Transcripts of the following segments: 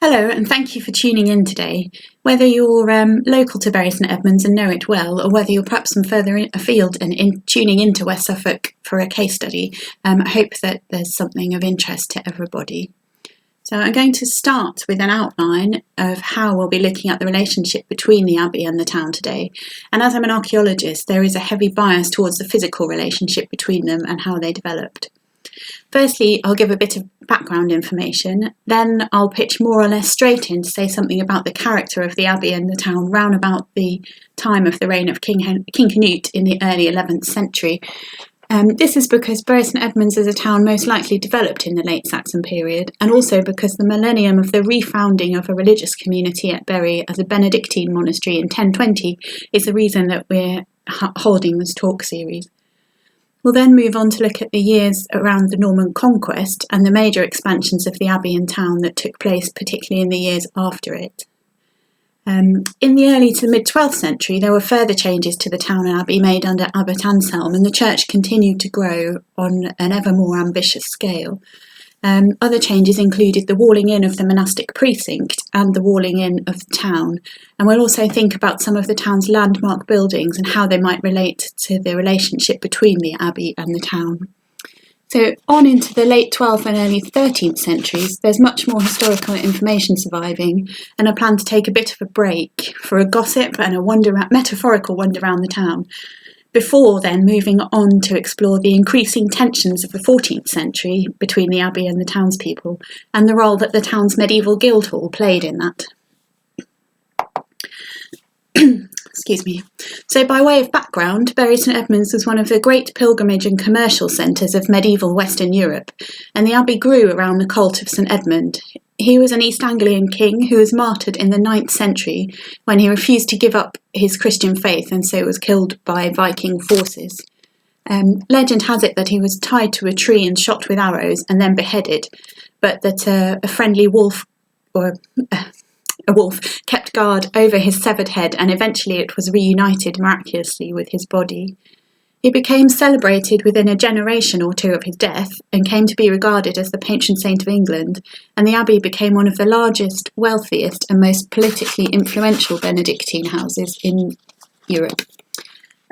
Hello, and thank you for tuning in today. Whether you're local to Bury St Edmunds and know it well, or whether you're perhaps from further afield and tuning into West Suffolk for a case study, I hope that there's something of interest to everybody. So I'm going to start with an outline of how we'll be looking at the relationship between the Abbey and the town today. And as I'm an archaeologist, there is a heavy bias towards the physical relationship between them and how they developed. Firstly, I'll give a bit of background information, then I'll pitch more or less straight in to say something about the character of the Abbey and the town round about the time of the reign of King Canute in the early 11th century. This is because Bury St Edmunds as a town most likely developed in the late Saxon period, and also because the millennium of the refounding of a religious community at Bury as a Benedictine monastery in 1020 is the reason that we're holding this talk series. We'll then move on to look at the years around the Norman conquest and the major expansions of the abbey and town that took place, particularly in the years after it. In the early to mid-12th century, there were further changes to the town and abbey made under Abbot Anselm, and the church continued to grow on an ever more ambitious scale. Other changes included the walling in of the monastic precinct and the walling in of the town, and we'll also think about some of the town's landmark buildings and how they might relate to the relationship between the abbey and the town. So on into the late 12th and early 13th centuries, there's much more historical information surviving, and I plan to take a bit of a break for a gossip and a metaphorical wander around the town, before then moving on to explore the increasing tensions of the 14th century between the abbey and the townspeople, and the role that the town's medieval guildhall played in that. Excuse me. So by way of background, Bury St Edmunds was one of the great pilgrimage and commercial centres of medieval Western Europe, and the abbey grew around the cult of St Edmund. He was an East Anglian king who was martyred in the 9th century when he refused to give up his Christian faith and so was killed by Viking forces. Legend has it that he was tied to a tree and shot with arrows and then beheaded, but that a friendly wolf, or a wolf, kept guard over his severed head, and eventually it was reunited miraculously with his body. He became celebrated within a generation or two of his death and came to be regarded as the patron saint of England, and the abbey became one of the largest, wealthiest and most politically influential Benedictine houses in Europe.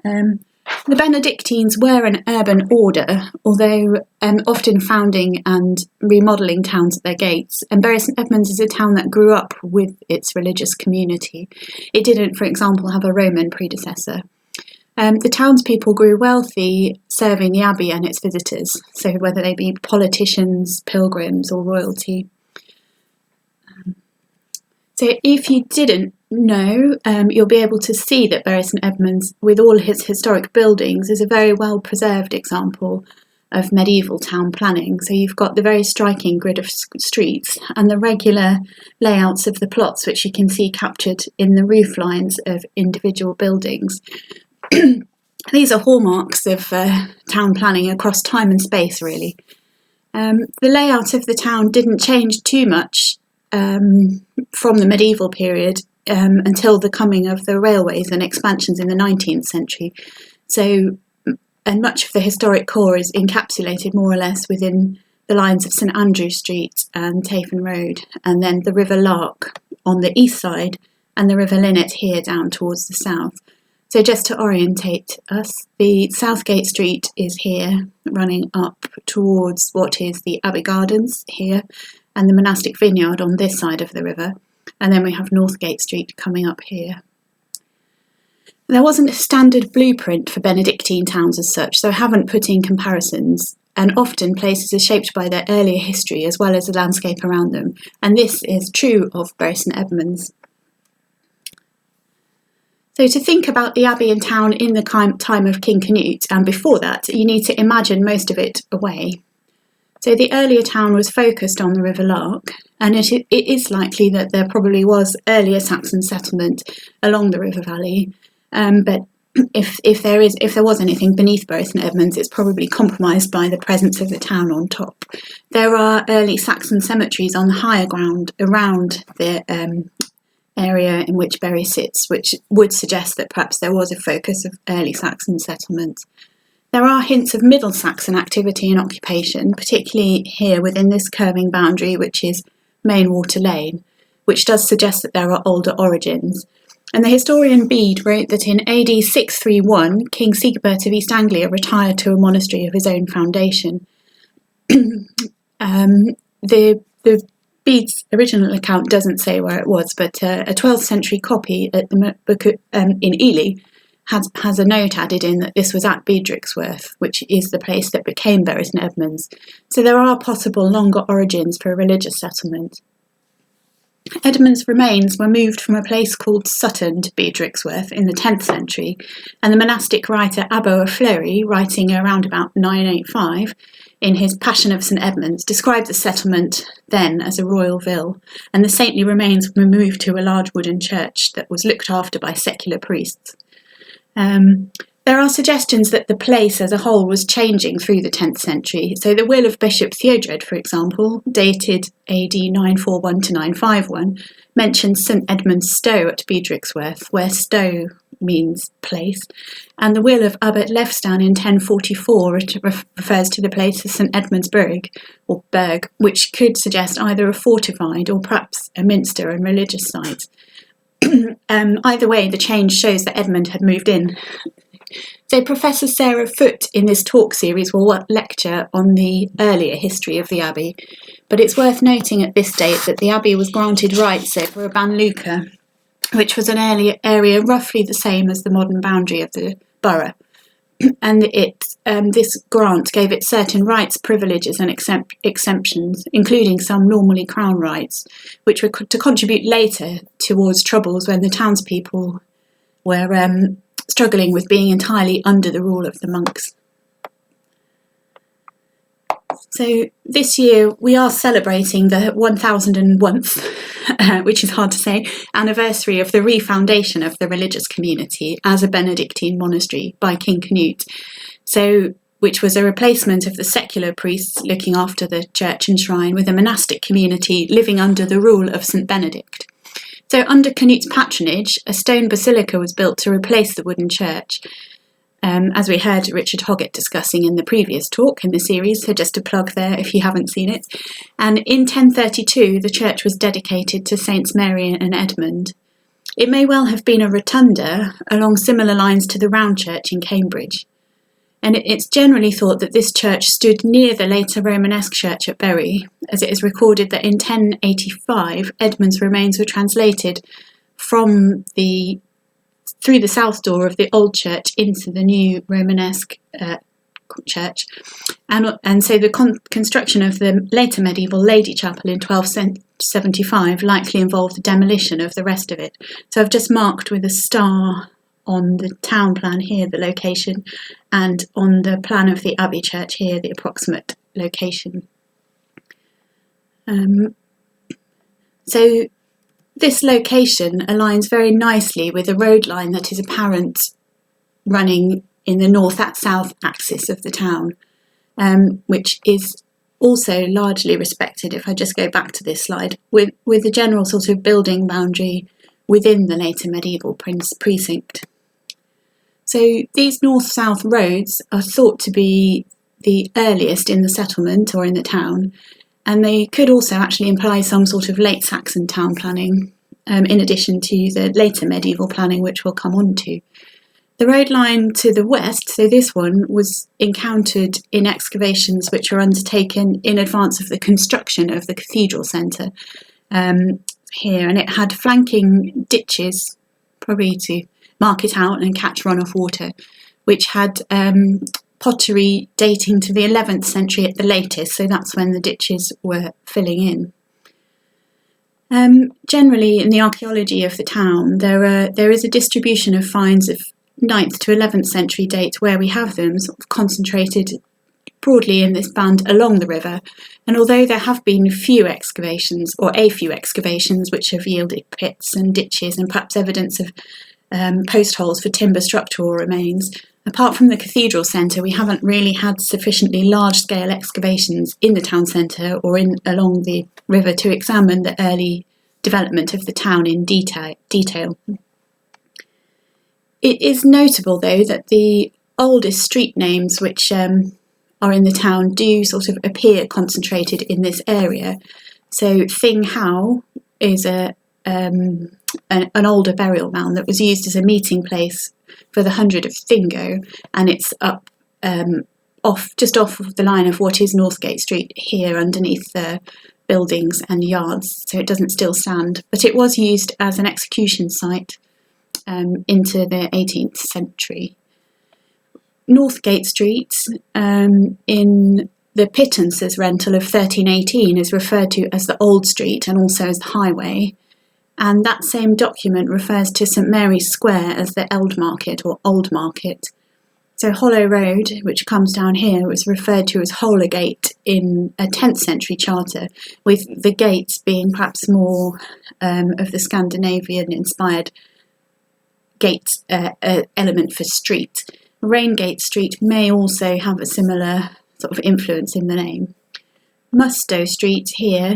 The Benedictines were an urban order, although often founding and remodelling towns at their gates, and Bury St Edmunds is a town that grew up with its religious community. It didn't, for example, have a Roman predecessor. The townspeople grew wealthy serving the abbey and its visitors, so whether they be politicians, pilgrims or royalty. So if you didn't know, you'll be able to see that Bury St Edmunds, with all its historic buildings, is a very well preserved example of medieval town planning. So you've got the very striking grid of streets and the regular layouts of the plots, which you can see captured in the roof lines of individual buildings. These are hallmarks of town planning across time and space, really. The layout of the town didn't change too much from the medieval period until the coming of the railways and expansions in the 19th century. And much of the historic core is encapsulated more or less within the lines of St Andrew Street and Tafen Road, and then the River Lark on the east side and the River Linnet here down towards the south. So just to orientate us, the Southgate Street is here, running up towards what is the Abbey Gardens here, and the monastic vineyard on this side of the river. And then we have Northgate Street coming up here. There wasn't a standard blueprint for Benedictine towns as such, so I haven't put in comparisons, and often places are shaped by their earlier history as well as the landscape around them, and this is true of Bury St Edmunds. So to think about the abbey and town in the time of King Canute and before that, you need to imagine most of it away. So the earlier town was focused on the River Lark, and it is likely that there probably was earlier Saxon settlement along the river valley. But if there was anything beneath Bury St Edmunds, it's probably compromised by the presence of the town on top. There are early Saxon cemeteries on the higher ground around the area in which Bury sits, which would suggest that perhaps there was a focus of early Saxon settlement. There are hints of Middle Saxon activity and occupation, particularly here within this curving boundary, which is Main-Water Lane, which does suggest that there are older origins. And the historian Bede wrote that in AD 631, King Sigebert of East Anglia retired to a monastery of his own foundation. The Bede's original account doesn't say where it was, but a 12th century copy at the book in Ely has a note added in that this was at Bedrixworth, which is the place that became Bury St Edmunds. So there are possible longer origins for a religious settlement. Edmund's remains were moved from a place called Sutton to Bedrixworth in the 10th century, and the monastic writer Abbo of Fleury, writing around about 985, in his Passion of St Edmunds, described the settlement then as a royal ville, and the saintly remains were moved to a large wooden church that was looked after by secular priests. There are suggestions that the place as a whole was changing through the 10th century. So the will of Bishop Theodred, for example, dated AD 941 to 951, mentions St Edmund's Stow at Bedrixworth, where Stow means place, and the will of Abbot Lefstan in 1044 refers to the place as St Edmund's Burg, or Berg, which could suggest either a fortified or perhaps a minster and religious site. Either way, the change shows that Edmund had moved in. So Professor Sarah Foote in this talk series will lecture on the earlier history of the Abbey, but it's worth noting at this date that the Abbey was granted rights over a Banluca, which was an area roughly the same as the modern boundary of the borough. And this grant gave it certain rights, privileges and exemptions, including some normally crown rights, which were to contribute later towards troubles when the townspeople were struggling with being entirely under the rule of the monks. So this year we are celebrating the 1001st, which is hard to say, anniversary of the refoundation of the religious community as a Benedictine monastery by King Canute, which was a replacement of the secular priests looking after the church and shrine with a monastic community living under the rule of St Benedict. So under Canute's patronage, a stone basilica was built to replace the wooden church, as we heard Richard Hoggett discussing in the previous talk in the series, so just a plug there if you haven't seen it. And in 1032, the church was dedicated to Saints Mary and Edmund. It may well have been a rotunda along similar lines to the Round Church in Cambridge. And it's generally thought that this church stood near the later Romanesque church at Bury, as it is recorded that in 1085, Edmund's remains were translated through the south door of the old church into the new Romanesque church. And so the construction of the later medieval Lady Chapel in 1275 likely involved the demolition of the rest of it. So I've just marked with a star on the town plan here the location, and on the plan of the Abbey Church here the approximate location. So this location aligns very nicely with a road line that is apparent running in the north-south axis of the town, which is also largely respected, if I just go back to this slide, with a general sort of building boundary within the later medieval precinct. So these north-south roads are thought to be the earliest in the settlement or in the town, and they could also actually imply some sort of late Saxon town planning, in addition to the later medieval planning, which we'll come on to. The road line to the west, so this one, was encountered in excavations which were undertaken in advance of the construction of the cathedral centre here, and it had flanking ditches, probably to mark it out and catch runoff water, which had pottery dating to the 11th century at the latest, so that's when the ditches were filling in. Generally, in the archaeology of the town, there is a distribution of finds of 9th to 11th century date where we have them sort of concentrated broadly in this band along the river, and although there have been a few excavations which have yielded pits and ditches and perhaps evidence of post holes for timber structural remains, apart from the cathedral centre, we haven't really had sufficiently large-scale excavations in the town centre or along the river to examine the early development of the town in detail. It is notable, though, that the oldest street names which are in the town do sort of appear concentrated in this area. So Thing How is an older burial mound that was used as a meeting place for the 100 of Thingo, and it's up just off of the line of what is Northgate Street here, underneath the buildings and yards, so it doesn't still stand, but it was used as an execution site into the 18th century. Northgate Street, in the Pittance's rental of 1318, is referred to as the Old Street and also as the Highway, and that same document refers to St Mary's Square as the Eld Market or Old Market. So Hollow Road, which comes down here, was referred to as Holergate in a 10th century charter, with the gates being perhaps more of the Scandinavian-inspired gate element for street. Raingate Street may also have a similar sort of influence in the name. Mustow Street here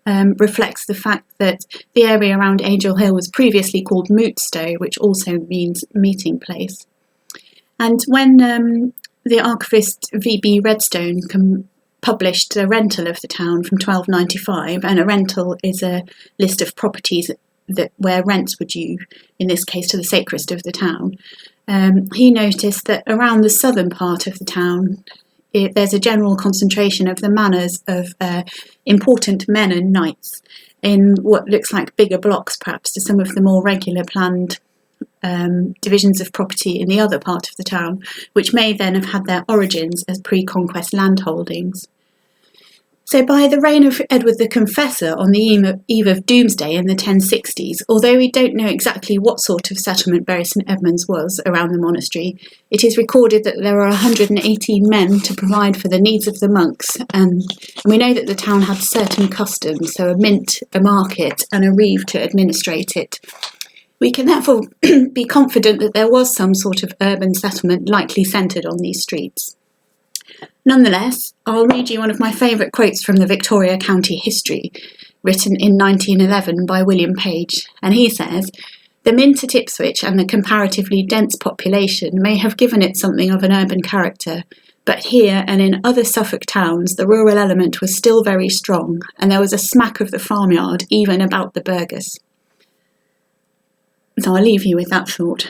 reflects the fact that the area around Angel Hill was previously called Mootstow, which also means meeting place. And when the archivist V.B. Redstone published a rental of the town from 1295, and a rental is a list of properties where rents were due, in this case to the sacrist of the town, he noticed that around the southern part of the town there's a general concentration of the manors of important men and knights in what looks like bigger blocks perhaps to some of the more regular planned divisions of property in the other part of the town, which may then have had their origins as pre-conquest landholdings. So by the reign of Edward the Confessor on the eve of Doomsday in the 1060s, although we don't know exactly what sort of settlement Bury St Edmunds was around the monastery, it is recorded that there were 118 men to provide for the needs of the monks, and we know that the town had certain customs, so a mint, a market, and a reeve to administrate it. We can therefore be confident that there was some sort of urban settlement likely centred on these streets. Nonetheless, I'll read you one of my favourite quotes from the Victoria County History, written in 1911 by William Page, and he says, "The mint at Ipswich and the comparatively dense population may have given it something of an urban character, but here and in other Suffolk towns the rural element was still very strong, and there was a smack of the farmyard even about the burgess." So I'll leave you with that thought.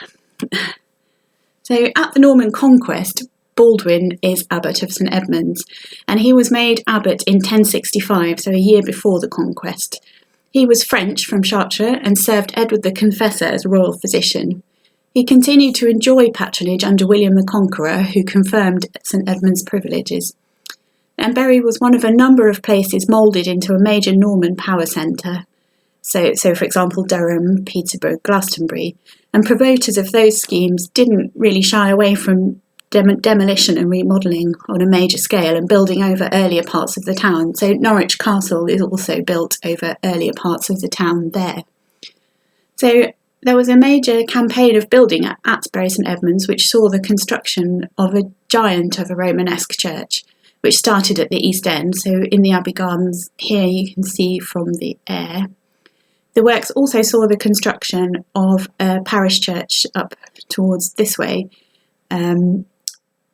So at the Norman Conquest, Baldwin is Abbot of St Edmunds, and he was made abbot in 1065, so a year before the conquest. He was French from Chartres and served Edward the Confessor as royal physician. He continued to enjoy patronage under William the Conqueror, who confirmed St Edmund's privileges. And Bury was one of a number of places moulded into a major Norman power centre. So for example, Durham, Peterborough, Glastonbury, and promoters of those schemes didn't really shy away from demolition and remodelling on a major scale and building over earlier parts of the town. So Norwich Castle is also built over earlier parts of the town there. So there was a major campaign of building at Bury St Edmunds, which saw the construction of a giant of a Romanesque church, which started at the East End. So in the Abbey Gardens here you can see from the air. The works also saw the construction of a parish church up towards this way.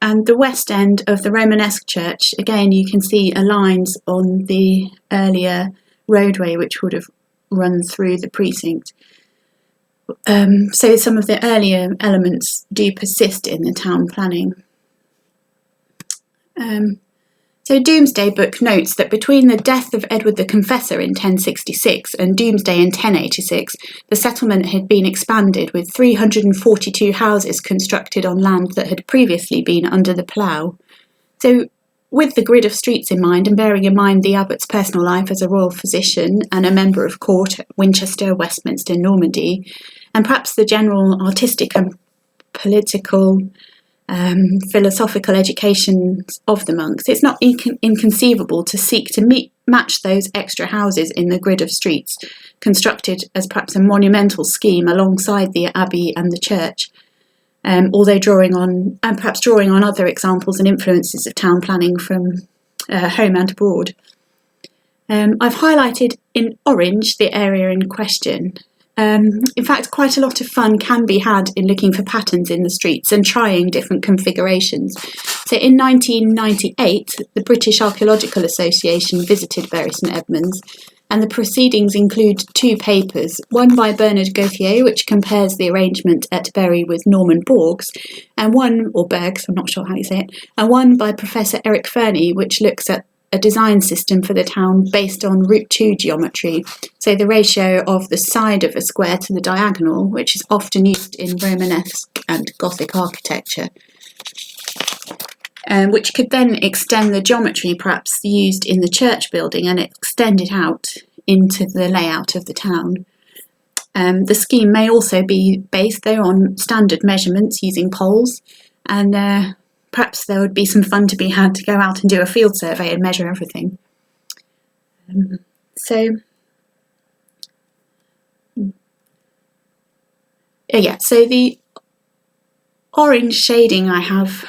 And the west end of the Romanesque church, again, you can see lines on the earlier roadway which would have run through the precinct. So some of the earlier elements do persist in the town planning. So Domesday Book notes that between the death of Edward the Confessor in 1066 and Doomsday in 1086, the settlement had been expanded with 342 houses constructed on land that had previously been under the plough. So with the grid of streets in mind, and bearing in mind the abbot's personal life as a royal physician and a member of court at Winchester, Westminster, Normandy, and perhaps the general artistic and political philosophical education of the monks, it's not inconceivable to seek to match those extra houses in the grid of streets, constructed as perhaps a monumental scheme alongside the abbey and the church, although drawing on other examples and influences of town planning from home and abroad. I've highlighted in orange the area in question, In fact, quite a lot of fun can be had in looking for patterns in the streets and trying different configurations. So in 1998, the British Archaeological Association visited Bury St Edmunds, and the proceedings include two papers, one by Bernard Gauthier, which compares the arrangement at Bury with Norman Borgs, and one, or Bergs, I'm not sure how you say it, and one by Professor Eric Fernie, which looks at a design system for the town based on root 2 geometry, so the ratio of the side of a square to the diagonal, which is often used in Romanesque and Gothic architecture, which could then extend the geometry perhaps used in the church building and extend it out into the layout of the town. The scheme may also be based, though, on standard measurements using poles, and perhaps there would be some fun to be had to go out and do a field survey and measure everything. So the orange shading I have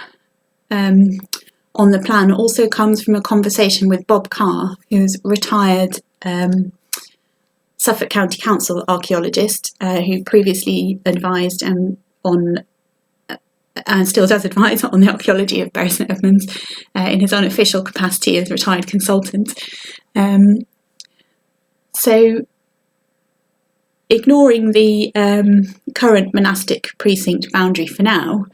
on the plan also comes from a conversation with Bob Carr, who's retired Suffolk County Council archaeologist who previously advised on and still does advise on the archaeology of Bury St Edmunds in his unofficial capacity as retired consultant. So ignoring the current monastic precinct boundary for now,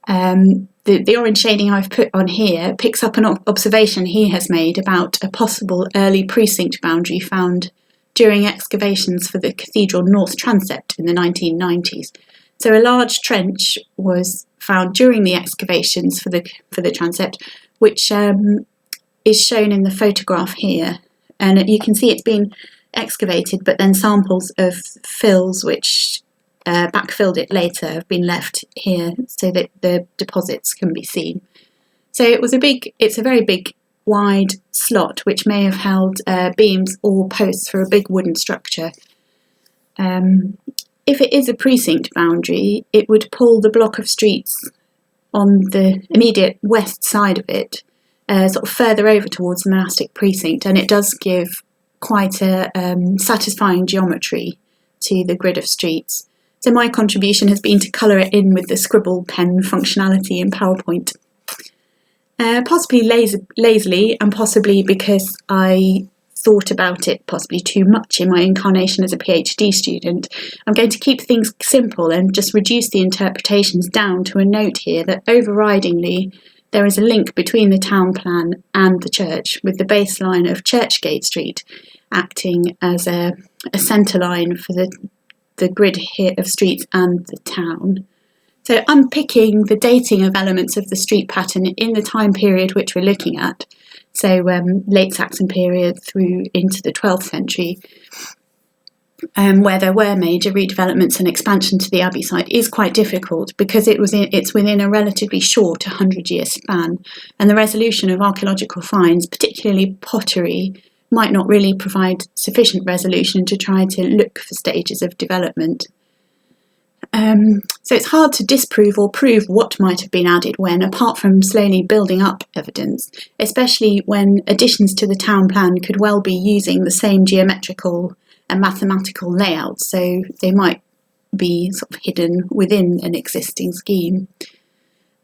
the orange shading I've put on here picks up an observation he has made about a possible early precinct boundary found during excavations for the cathedral north transept in the 1990s. So a large trench was found during the excavations for the transept, which is shown in the photograph here. And you can see it's been excavated, but then samples of fills which backfilled it later have been left here so that the deposits can be seen. So it's a very big, wide slot which may have held beams or posts for a big wooden structure. If it is a precinct boundary, it would pull the block of streets on the immediate west side of it, sort of further over towards the monastic precinct, and it does give quite a satisfying geometry to the grid of streets. So my contribution has been to colour it in with the scribble pen functionality in PowerPoint. Possibly lazily, and possibly because I thought about it possibly too much in my incarnation as a PhD student, I'm going to keep things simple and just reduce the interpretations down to a note here that overridingly there is a link between the town plan and the church, with the baseline of Churchgate Street acting as a centre line for the grid here of streets and the town. So unpicking the dating of elements of the street pattern in the time period which we're looking at, so late Saxon period through into the 12th century, where there were major redevelopments and expansion to the abbey site, is quite difficult because it's within a relatively short 100-year span, and the resolution of archaeological finds, particularly pottery, might not really provide sufficient resolution to try to look for stages of development. So it's hard to disprove or prove what might have been added when, apart from slowly building up evidence, especially when additions to the town plan could well be using the same geometrical and mathematical layout, so they might be sort of hidden within an existing scheme.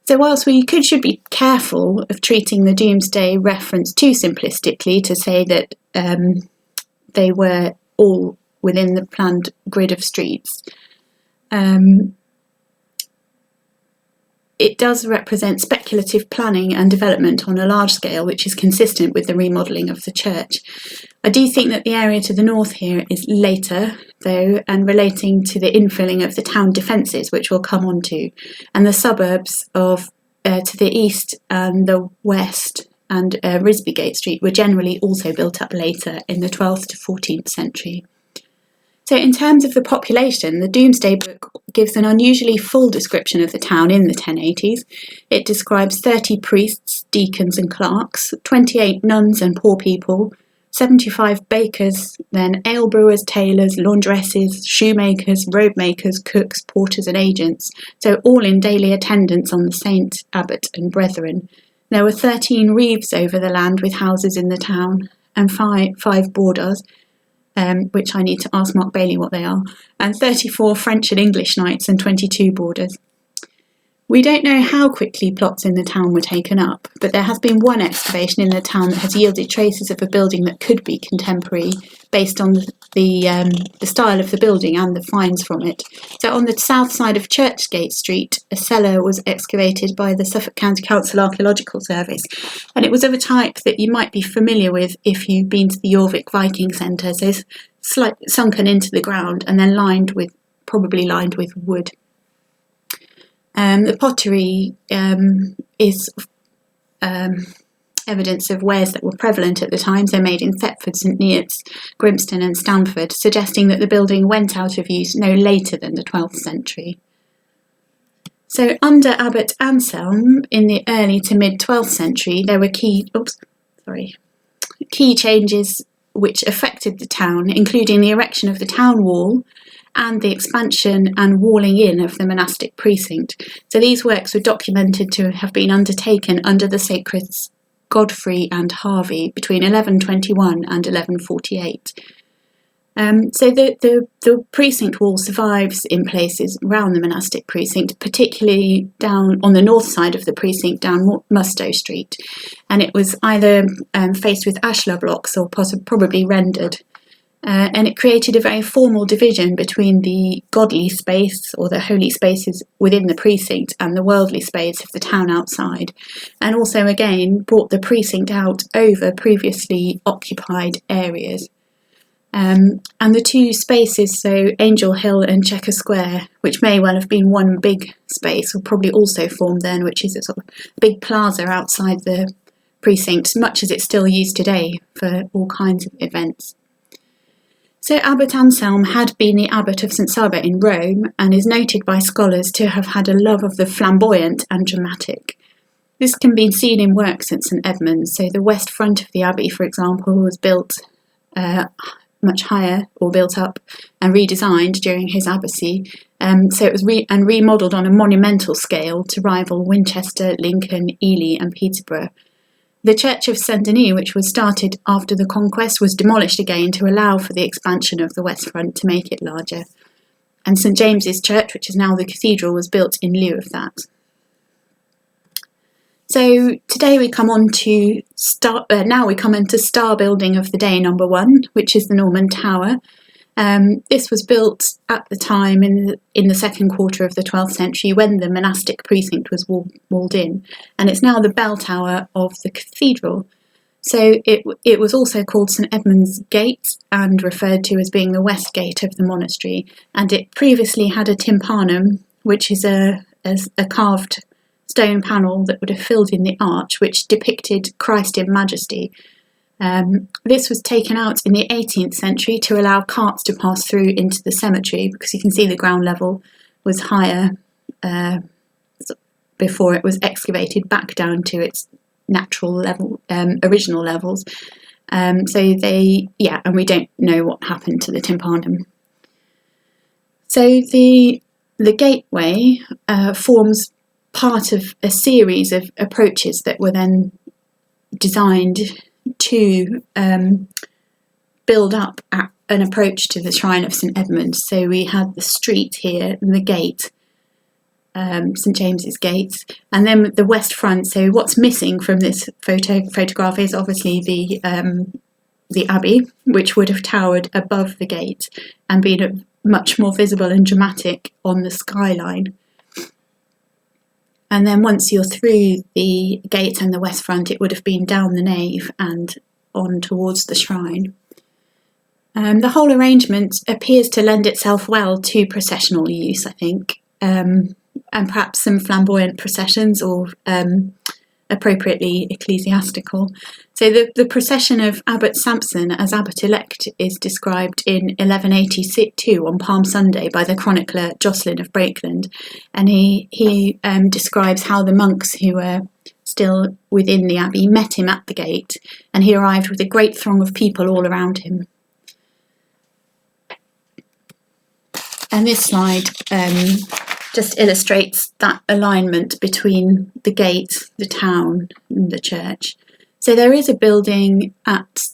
So whilst we should be careful of treating the Domesday reference too simplistically to say that they were all within the planned grid of streets, it does represent speculative planning and development on a large scale, which is consistent with the remodelling of the church. I do think that the area to the north here is later, though, and relating to the infilling of the town defences, which we'll come on to, and the suburbs of to the east and the west and Risbygate Street were generally also built up later in the 12th to 14th century. So in terms of the population, the Domesday Book gives an unusually full description of the town in the 1080s. It describes 30 priests, deacons and clerks, 28 nuns and poor people, 75 bakers, then ale brewers, tailors, laundresses, shoemakers, robe makers, cooks, porters and agents, so all in daily attendance on the saint, abbot and brethren. There were 13 reeves over the land with houses in the town, and five borders, which I need to ask Mark Bailey what they are, and 34 French and English knights and 22 boarders. We don't know how quickly plots in the town were taken up, but there has been one excavation in the town that has yielded traces of a building that could be contemporary based on the style of the building and the finds from it. So on the south side of Churchgate Street, a cellar was excavated by the Suffolk County Council Archaeological Service, and it was of a type that you might be familiar with if you've been to the Jorvik Viking Centre. So it's sunken into the ground and then probably lined with wood. The pottery is evidence of wares that were prevalent at the time, so made in Thetford, St Neots, Grimston and Stamford, suggesting that the building went out of use no later than the 12th century. So under Abbot Anselm in the early to mid-12th century, there were key changes which affected the town, including the erection of the town wall and the expansion and walling in of the monastic precinct. So these works were documented to have been undertaken under the sacreds Godfrey and Harvey between 1121 and 1148. So the precinct wall survives in places around the monastic precinct, particularly down on the north side of the precinct down Mustow Street, and it was either faced with ashlar blocks or probably rendered. And it created a very formal division between the godly space or the holy spaces within the precinct and the worldly space of the town outside, and also again brought the precinct out over previously occupied areas. And the two spaces, so Angel Hill and Chequer Square, which may well have been one big space, will probably also form then, which is a sort of big plaza outside the precinct, much as it's still used today for all kinds of events. So Abbot Anselm had been the abbot of St Saba in Rome and is noted by scholars to have had a love of the flamboyant and dramatic. This can be seen in works at St Edmund. So the west front of the abbey, for example, was built much higher or built up and redesigned during his abbacy. So it was remodelled on a monumental scale to rival Winchester, Lincoln, Ely and Peterborough. The church of Saint Denis, which was started after the conquest, was demolished again to allow for the expansion of the west front to make it larger. And St James's Church, which is now the cathedral, was built in lieu of that. So today we come on to star building of the day number 1, which is the Norman Tower. This was built at the time in the second quarter of the 12th century when the monastic precinct was walled in, and it's now the bell tower of the cathedral. So it was also called St Edmund's Gate and referred to as being the west gate of the monastery, and it previously had a tympanum, which is a carved stone panel that would have filled in the arch, which depicted Christ in majesty. This was taken out in the 18th century to allow carts to pass through into the cemetery, because you can see the ground level was higher before it was excavated back down to its natural level, original levels. And we don't know what happened to the tympanum. So the gateway forms part of a series of approaches that were then designed to build up an approach to the shrine of St Edmund. So we had the street here and the gate, St James's Gate, and then the west front. So what's missing from this photograph is obviously the abbey, which would have towered above the gate and been much more visible and dramatic on the skyline. And then once you're through the gate and the west front, it would have been down the nave and on towards the shrine. The whole arrangement appears to lend itself well to processional use, I think, and perhaps some flamboyant processions or appropriately ecclesiastical. So the procession of Abbot Sampson as abbot-elect is described in 1182 on Palm Sunday by the chronicler Jocelyn of Brakeland, and he describes how the monks who were still within the abbey met him at the gate, and he arrived with a great throng of people all around him. And this slide just illustrates that alignment between the gate, the town, and the church. So there is a building at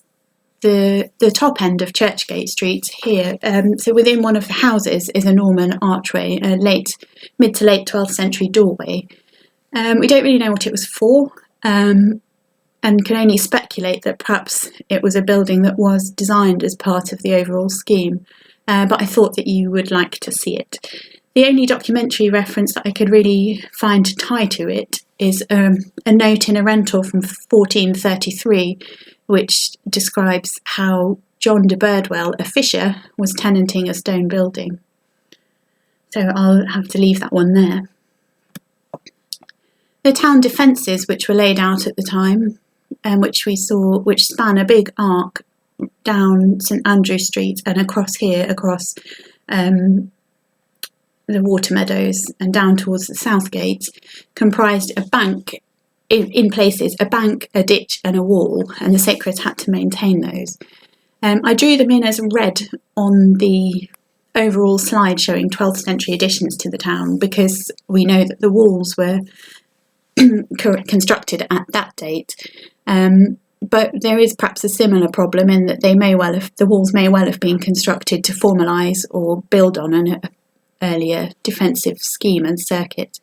the top end of Churchgate Street here. So within one of the houses is a Norman archway, a mid to late 12th century doorway. We don't really know what it was for, and can only speculate that perhaps it was a building that was designed as part of the overall scheme. But I thought that you would like to see it. The only documentary reference that I could really find to tie to it is a note in a rental from 1433, which describes how John de Birdwell, a fisher, was tenanting a stone building. So I'll have to leave that one there. The town defences, which were laid out at the time, which we saw, which span a big arc down St Andrew Street and across the water meadows and down towards the south gate, comprised a bank, in places, a bank, a ditch and a wall, and the sacred had to maintain those. I drew them in as red on the overall slide showing 12th century additions to the town, because we know that the walls were constructed at that date. But there is perhaps a similar problem in that the walls may well have been constructed to formalise or build on an earlier defensive scheme and circuit.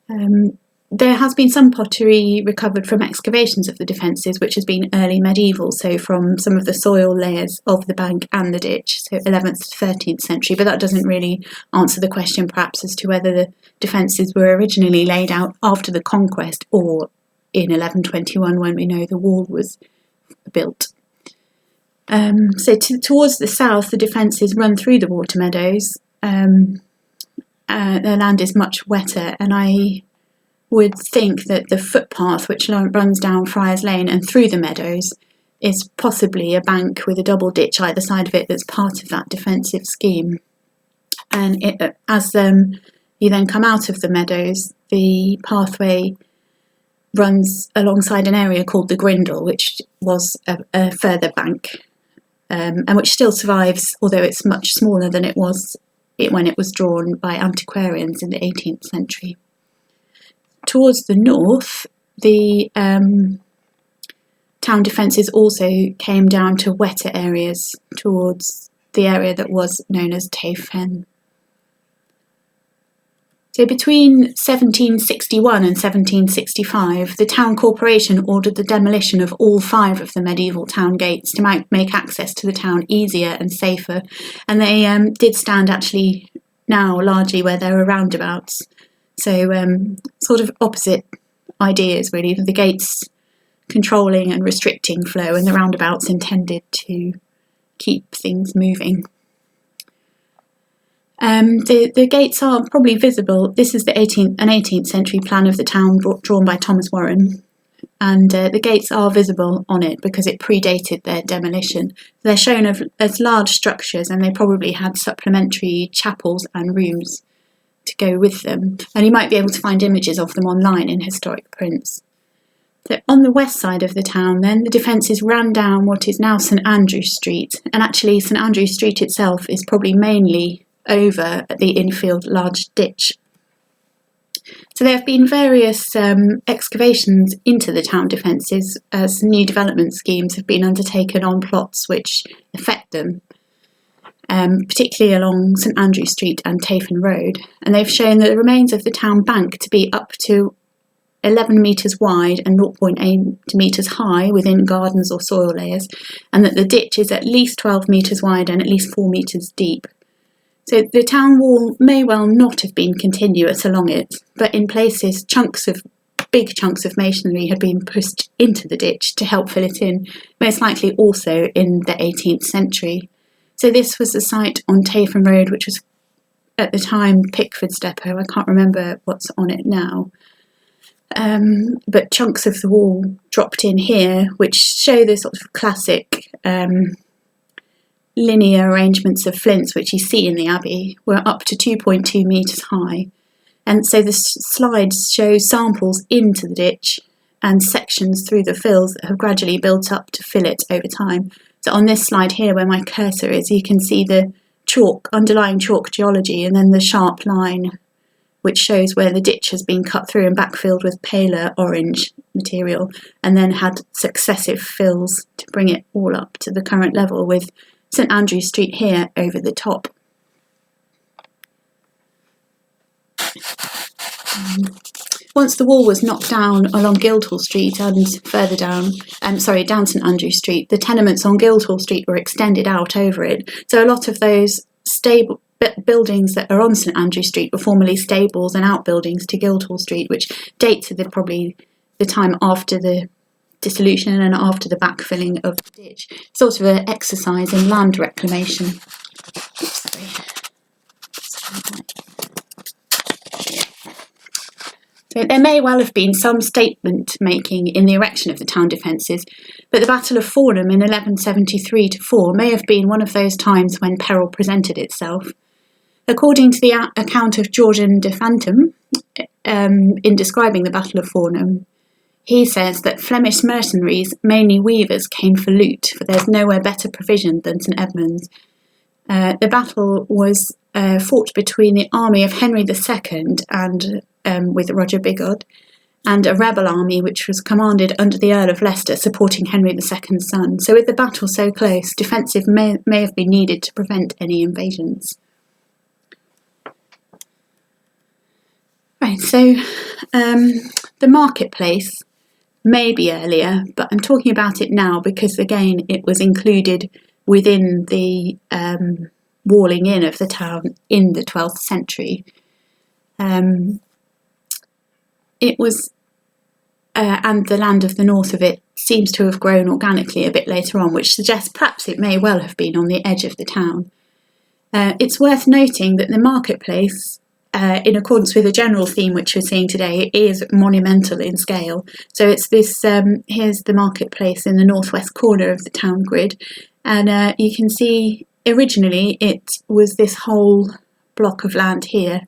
There has been some pottery recovered from excavations of the defences, which has been early medieval, so from some of the soil layers of the bank and the ditch, so 11th to 13th century, but that doesn't really answer the question perhaps as to whether the defences were originally laid out after the conquest or in 1121 when we know the wall was built. Towards the south, the defences run through the water meadows. The land is much wetter, and I would think that the footpath which runs down Friars Lane and through the meadows is possibly a bank with a double ditch either side of it that's part of that defensive scheme. And as you then come out of the meadows, the pathway runs alongside an area called the Grindle, which was a further bank, and which still survives, although it's much smaller than it was when it was drawn by antiquarians in the 18th century. Towards the north, the town defences also came down to wetter areas towards the area that was known as Tafe Fen. So between 1761 and 1765, the town corporation ordered the demolition of all 5 of the medieval town gates to make access to the town easier and safer. And they did stand actually now largely where there are roundabouts. So sort of opposite ideas really, the gates controlling and restricting flow and the roundabouts intended to keep things moving. The gates are probably visible. This is an 18th century plan of the town drawn by Thomas Warren, and the gates are visible on it because it predated their demolition. They're shown as large structures, and they probably had supplementary chapels and rooms to go with them, and you might be able to find images of them online in historic prints. So on the west side of the town then, the defences ran down what is now St Andrew Street, and actually St Andrew Street itself is probably mainly over the infield large ditch. So there have been various excavations into the town defences as new development schemes have been undertaken on plots which affect them, particularly along St Andrew Street and Tafen Road, and they've shown the remains of the town bank to be up to 11 metres wide and 0.8 metres high within gardens or soil layers, and that the ditch is at least 12 metres wide and at least 4 metres deep. So the town wall may well not have been continuous along it, but in places big chunks of masonry had been pushed into the ditch to help fill it in, most likely also in the 18th century. So this was the site on Tafen Road, which was at the time Pickford's depot. I can't remember what's on it now. But chunks of the wall dropped in here, which show the sort of classic linear arrangements of flints which you see in the Abbey, were up to 2.2 metres high. And so the slides show samples into the ditch and sections through the fills that have gradually built up to fill it over time. So on this slide here where my cursor is, you can see the underlying chalk geology and then the sharp line which shows where the ditch has been cut through and backfilled with paler orange material, and then had successive fills to bring it all up to the current level, with St Andrew Street here over the top. Once the wall was knocked down along Guildhall Street and further down St Andrew Street, the tenements on Guildhall Street were extended out over it. So a lot of those stable buildings that are on St Andrew Street were formerly stables and outbuildings to Guildhall Street, which date to probably the time after the dissolution and after the backfilling of the ditch. Sort of an exercise in land reclamation. So there may well have been some statement making in the erection of the town defences, but the Battle of Fornham in 1173-4 may have been one of those times when peril presented itself. According to the account of Georgian de Phantom, in describing the Battle of Fornham, he says that Flemish mercenaries, mainly weavers, came for loot, for there's nowhere better provisioned than St Edmund's. The battle was fought between the army of Henry II and with Roger Bigod, and a rebel army which was commanded under the Earl of Leicester, supporting Henry II's son. So with the battle so close, defensive may have been needed to prevent any invasions. Right, so the marketplace may be earlier, but I'm talking about it now because, again, it was included within the walling in of the town in the 12th century. It was, and the land of the north of it seems to have grown organically a bit later on, which suggests perhaps it may well have been on the edge of the town. It's worth noting that the marketplace, in accordance with the general theme which we're seeing today, is monumental in scale. So it's this, here's the marketplace in the northwest corner of the town grid, and you can see originally it was this whole block of land here.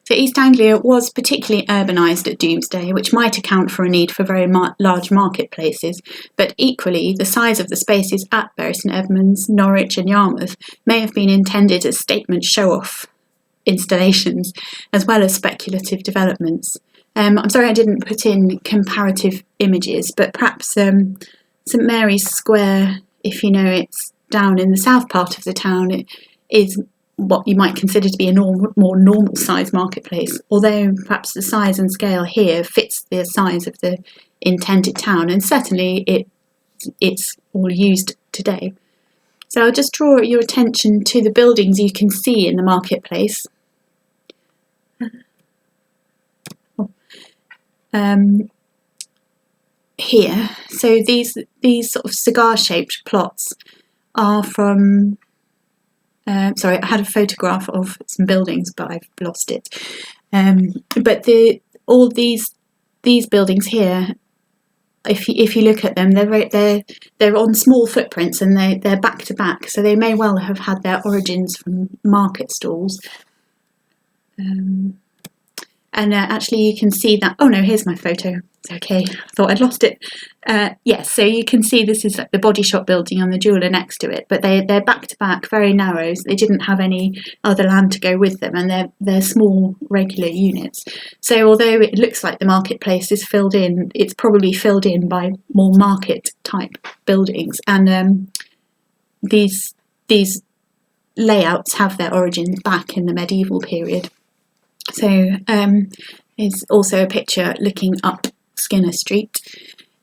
So East Anglia was particularly urbanised at Doomsday, which might account for a need for very large marketplaces, but equally the size of the spaces at Bury St Edmunds, Norwich and Yarmouth may have been intended as statement show-off installations, as well as speculative developments. I'm sorry I didn't put in comparative images, but perhaps St Mary's Square, if you know it's down in the south part of the town, it is what you might consider to be a more normal size marketplace, although perhaps the size and scale here fits the size of the intended town, and certainly it's all used today. So I'll just draw your attention to the buildings you can see in the marketplace. Here, so these sort of cigar-shaped plots are from. Sorry, I had a photograph of some buildings, but I've lost it. But all these buildings here, if you look at them, they're on small footprints and they're back to back, so they may well have had their origins from market stalls. Actually, you can see that. Oh no, here's my photo. It's okay. I thought I'd lost it. Yes, so you can see this is like the body shop building and the jeweller next to it, but they're back to back, very narrow. So they didn't have any other land to go with them, and they're small, regular units. So although it looks like the marketplace is filled in, it's probably filled in by more market type buildings, and these layouts have their origins back in the medieval period. So is also a picture looking up Skinner Street.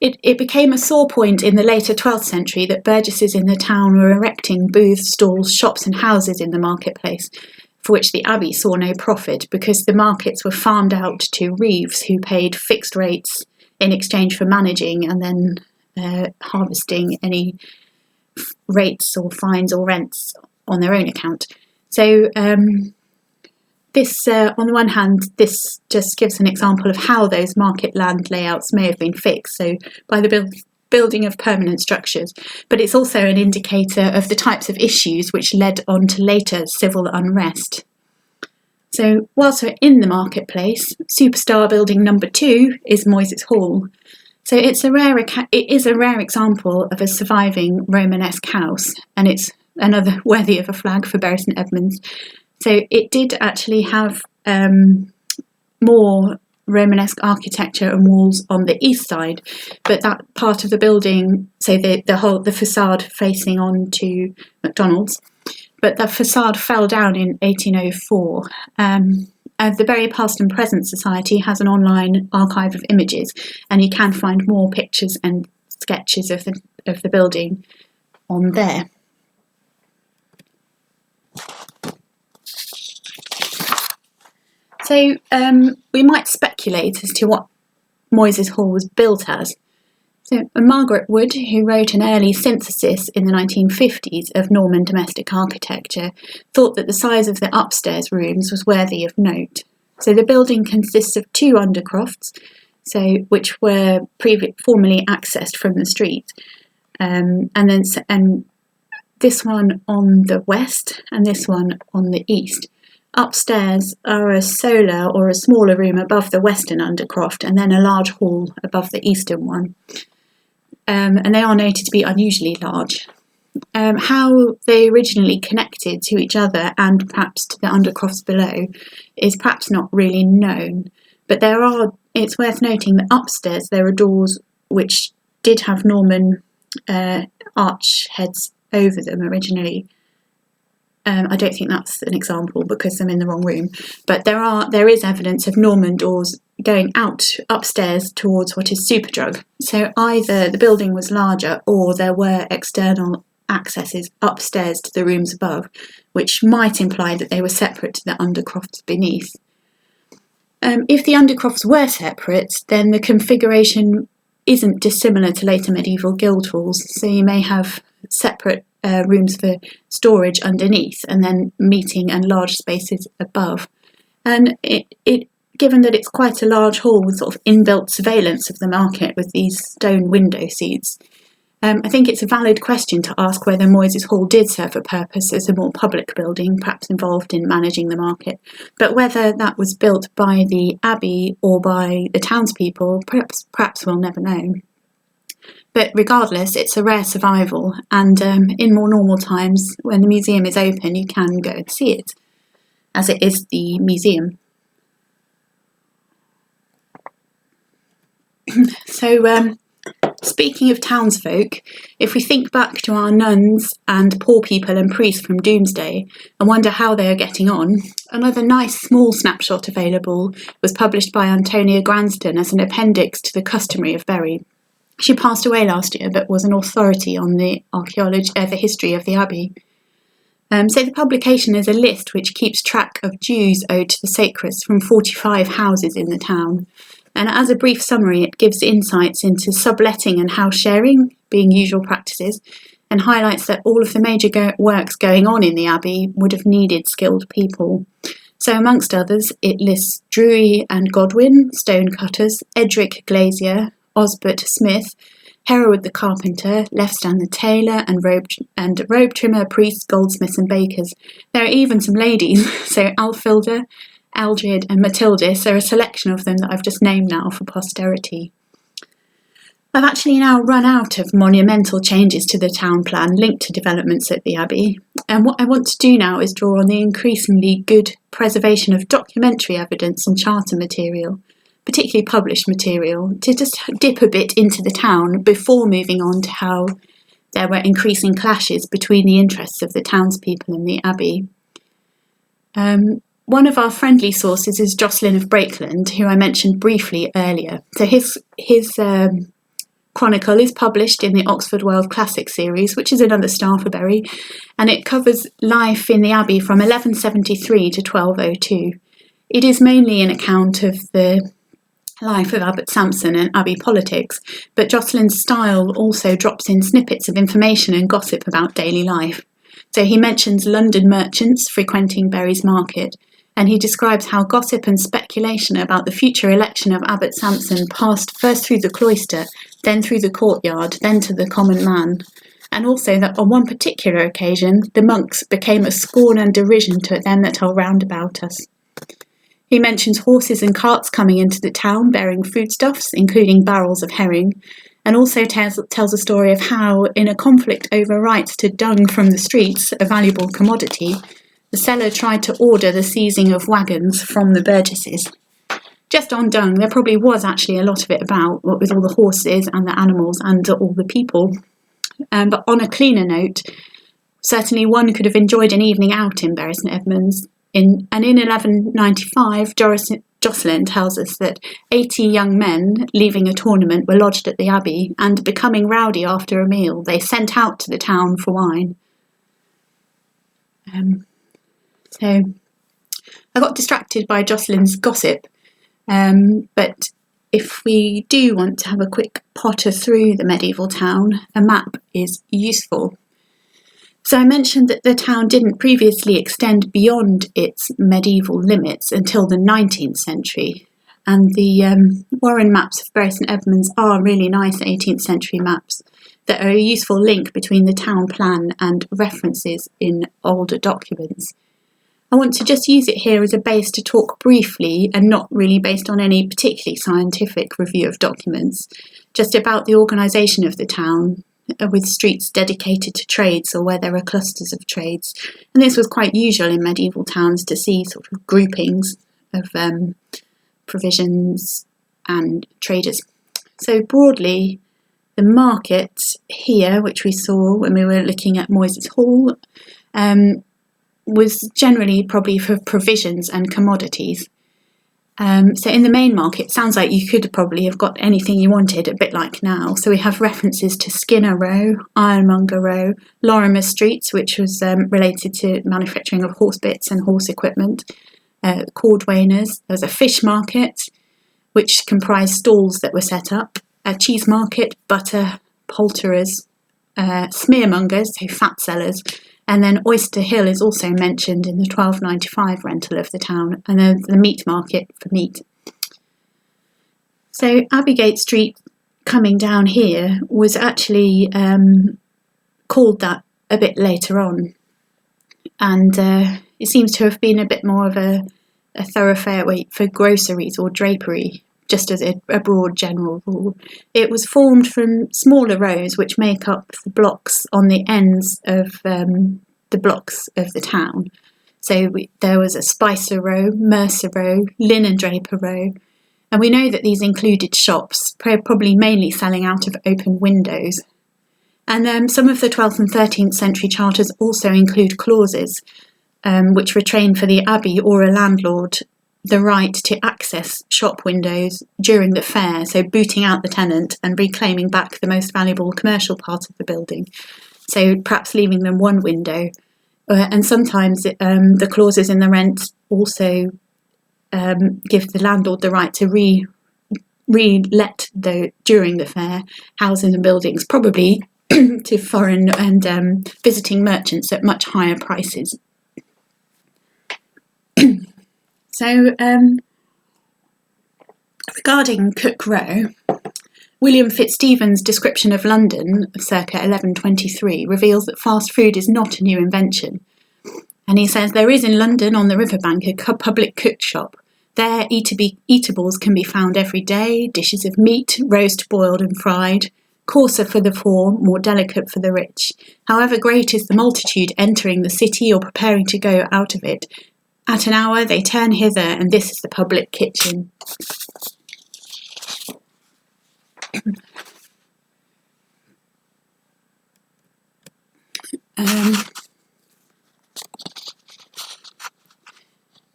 It became a sore point in the later 12th century that burgesses in the town were erecting booths, stalls, shops and houses in the marketplace, for which the abbey saw no profit, because the markets were farmed out to reeves who paid fixed rates in exchange for managing and then harvesting any rates or fines or rents on their own account. So this, on the one hand, this just gives an example of how those market land layouts may have been fixed, so by the building of permanent structures, but it's also an indicator of the types of issues which led on to later civil unrest. So whilst we're in the marketplace, superstar building number 2 is Moyses Hall. So it is a rare example of a surviving Romanesque house, and it's another worthy of a flag for Bury St Edmunds. So it did actually have more Romanesque architecture and walls on the east side, but that part of the building, so the facade facing onto McDonald's, but the facade fell down in 1804. The Bury Past and Present Society has an online archive of images, and you can find more pictures and sketches of the building on there. So we might speculate as to what Moyses Hall was built as. So Margaret Wood, who wrote an early synthesis in the 1950s of Norman domestic architecture, thought that the size of the upstairs rooms was worthy of note. So the building consists of 2 undercrofts, which were formerly accessed from the street, and this one on the west and this one on the east. Upstairs are a solar or a smaller room above the western undercroft, and then a large hall above the eastern one. And they are noted to be unusually large. How they originally connected to each other and perhaps to the undercrofts below is perhaps not really known, but it's worth noting that upstairs there are doors which did have Norman arch heads over them originally. I don't think that's an example because I'm in the wrong room, but there is evidence of Norman doors going out upstairs towards what is Superdrug. So either the building was larger or there were external accesses upstairs to the rooms above, which might imply that they were separate to the undercrofts beneath. If the undercrofts were separate, then the configuration isn't dissimilar to later medieval guild halls. So you may have separate rooms for storage underneath and then meeting and large spaces above. And given that it's quite a large hall with sort of inbuilt surveillance of the market with these stone window seats, I think it's a valid question to ask whether Moyses Hall did serve a purpose as a more public building, perhaps involved in managing the market, but whether that was built by the abbey or by the townspeople, perhaps we'll never know. But regardless, it's a rare survival, and in more normal times, when the museum is open, you can go and see it, as it is the museum. So, speaking of townsfolk, if we think back to our nuns and poor people and priests from Doomsday and wonder how they are getting on, another nice small snapshot available was published by Antonia Granston as an appendix to the Customary of Bury. She passed away last year, but was an authority on the history of the abbey. So the publication is a list which keeps track of dues owed to the sacris from 45 houses in the town. And as a brief summary, it gives insights into subletting and house sharing, being usual practices, and highlights that all of the major works going on in the abbey would have needed skilled people. So amongst others, it lists Drury and Godwin, stonecutters, Edric Glazier, Osbert Smith, Hereward the carpenter, Lefstan the tailor, and robe trimmer, priests, goldsmiths and bakers. There are even some ladies, so Alfilda, Aldred and Matildis are a selection of them that I've just named now for posterity. I've actually now run out of monumental changes to the town plan linked to developments at the Abbey, and what I want to do now is draw on the increasingly good preservation of documentary evidence and charter material, particularly published material, to just dip a bit into the town before moving on to how there were increasing clashes between the interests of the townspeople and the Abbey. One of our friendly sources is Jocelyn of Brakeland, who I mentioned briefly earlier. So his chronicle is published in the Oxford World Classic series, which is another star for Bury, and it covers life in the Abbey from 1173 to 1202. It is mainly an account of the life of Abbot Sampson and Abbey politics, but Jocelyn's style also drops in snippets of information and gossip about daily life. So he mentions London merchants frequenting Bury's market, and he describes how gossip and speculation about the future election of Abbot Sampson passed first through the cloister, then through the courtyard, then to the common man, and also that on one particular occasion the monks became a scorn and derision to them that are round about us. He mentions horses and carts coming into the town bearing foodstuffs, including barrels of herring, and also tells a story of how, in a conflict over rights to dung from the streets, a valuable commodity, the seller tried to order the seizing of wagons from the burgesses. Just on dung, there probably was actually a lot of it about, with all the horses and the animals and all the people. But on a cleaner note, certainly one could have enjoyed an evening out in Bury St Edmunds. In 1195, Jocelyn tells us that 80 young men leaving a tournament were lodged at the abbey, and becoming rowdy after a meal, they sent out to the town for wine. So I got distracted by Jocelyn's gossip, but if we do want to have a quick potter through the medieval town, a map is useful. So I mentioned that the town didn't previously extend beyond its medieval limits until the 19th century, and the Warren maps of Bury St Edmunds are really nice 18th century maps that are a useful link between the town plan and references in older documents. I want to just use it here as a base to talk briefly, and not really based on any particularly scientific review of documents, just about the organisation of the town, with streets dedicated to trades or where there are clusters of trades. And this was quite usual in medieval towns, to see sort of groupings of provisions and traders. So broadly, the market here, which we saw when we were looking at Moyses Hall, was generally probably for provisions and commodities. So in the main market, it sounds like you could probably have got anything you wanted, a bit like now. So we have references to Skinner Row, Ironmonger Row, Lorimer Streets, which was related to manufacturing of horse bits and horse equipment, cordwainers. There was a fish market, which comprised stalls that were set up, a cheese market, butter, poulterers, smearmongers, so fat sellers, and then Oyster Hill is also mentioned in the 1295 rental of the town, and the meat market for meat. So Abbeygate Street, coming down here, was actually called that a bit later on, and it seems to have been a bit more of a thoroughfare for groceries or drapery, just as a broad general rule. It was formed from smaller rows which make up the blocks on the ends of the blocks of the town. So there was a Spicer Row, Mercer Row, Linen Draper Row, and we know that these included shops, probably mainly selling out of open windows. And some of the 12th and 13th century charters also include clauses which retain for the abbey or a landlord the right to access shop windows during the fair, so booting out the tenant and reclaiming back the most valuable commercial part of the building, so perhaps leaving them one window. And sometimes the clauses in the rent also give the landlord the right to re-let during the fair houses and buildings, probably to foreign and visiting merchants at much higher prices. So, regarding Cook Row, William Fitzstephen's description of London, circa 1123, reveals that fast food is not a new invention. And he says, there is in London on the riverbank a public cook shop. There eatables can be found every day, dishes of meat, roast, boiled and fried, coarser for the poor, more delicate for the rich. However great is the multitude entering the city or preparing to go out of it, at an hour they turn hither, and this is the public kitchen.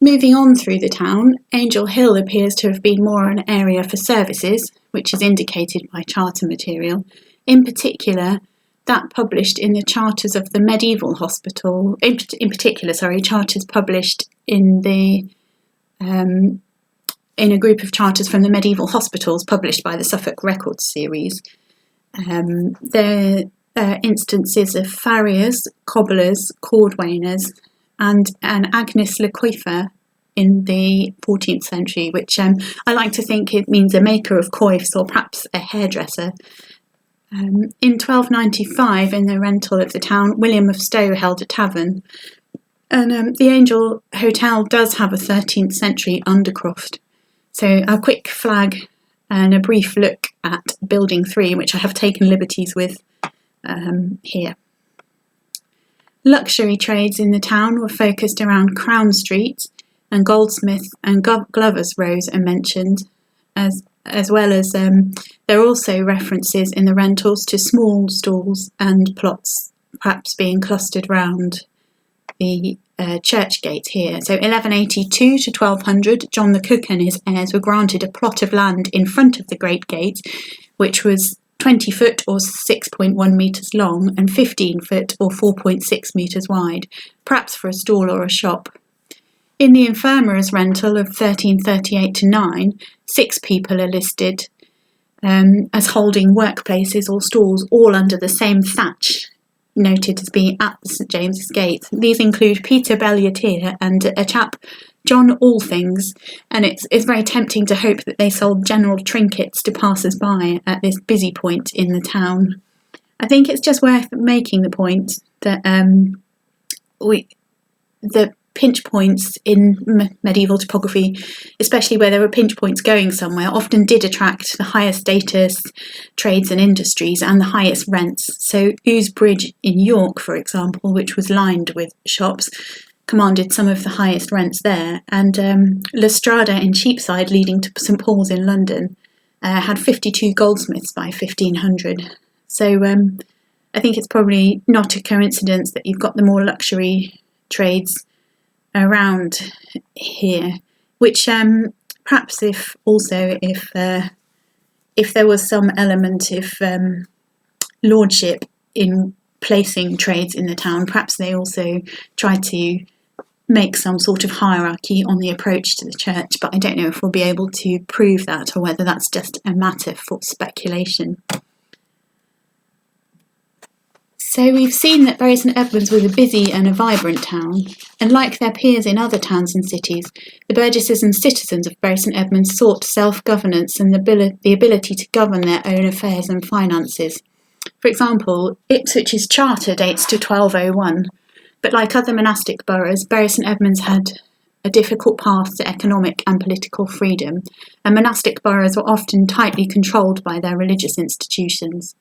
Moving on through the town, Angel Hill appears to have been more an area for services, which is indicated by charter material, in particular that published in the charters of the medieval hospital, charters published in a group of charters from the medieval hospitals published by the Suffolk Records series. There are instances of farriers, cobblers, cordwainers, and an Agnes Lecoifer in the 14th century, which I like to think it means a maker of coifs or perhaps a hairdresser. In 1295, in the rental of the town, William of Stowe held a tavern, and the Angel Hotel does have a 13th century undercroft. So a quick flag and a brief look at Building 3, which I have taken liberties with here. Luxury trades in the town were focused around Crown Street, and Goldsmith and Glover's Rows are mentioned, as well as there are also references in the rentals to small stalls and plots, perhaps being clustered round the church gate here. So 1182 to 1200, John the Cook and his heirs were granted a plot of land in front of the Great Gate, which was 20 foot or 6.1 metres long and 15 foot or 4.6 metres wide, perhaps for a stall or a shop. In the infirmar's rental of 1338 to 9, 6 people are listed as holding workplaces or stalls all under the same thatch, noted as being at the St James's Gate. These include Peter Bellatier and a chap, John Allthings, and it's very tempting to hope that they sold general trinkets to passers-by at this busy point in the town. I think it's just worth making the point that the pinch points in medieval topography, especially where there were pinch points going somewhere, often did attract the highest status trades and industries and the highest rents. So Ouse Bridge in York, for example, which was lined with shops, commanded some of the highest rents there, and La Strada in Cheapside, leading to St Paul's in London, had 52 goldsmiths by 1500. So I think it's probably not a coincidence that you've got the more luxury trades around here, which perhaps if there was some element of lordship in placing trades in the town, perhaps they also tried to make some sort of hierarchy on the approach to the church, but I don't know if we'll be able to prove that or whether that's just a matter for speculation. So we've seen that Bury St Edmunds was a busy and a vibrant town, and like their peers in other towns and cities, the burgesses and citizens of Bury St Edmunds sought self-governance and the ability to govern their own affairs and finances. For example, Ipswich's charter dates to 1201, but like other monastic boroughs, Bury St Edmunds had a difficult path to economic and political freedom, and monastic boroughs were often tightly controlled by their religious institutions.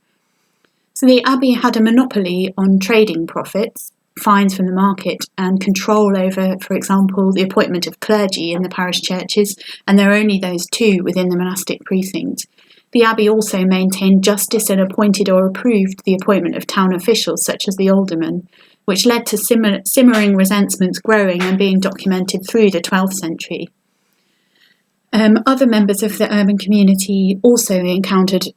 So the Abbey had a monopoly on trading profits, fines from the market, and control over, for example, the appointment of clergy in the parish churches, and there are only those 2 within the monastic precinct. The Abbey also maintained justice and appointed or approved the appointment of town officials, such as the alderman, which led to simmering resentments growing and being documented through the 12th century. Other members of the urban community also encountered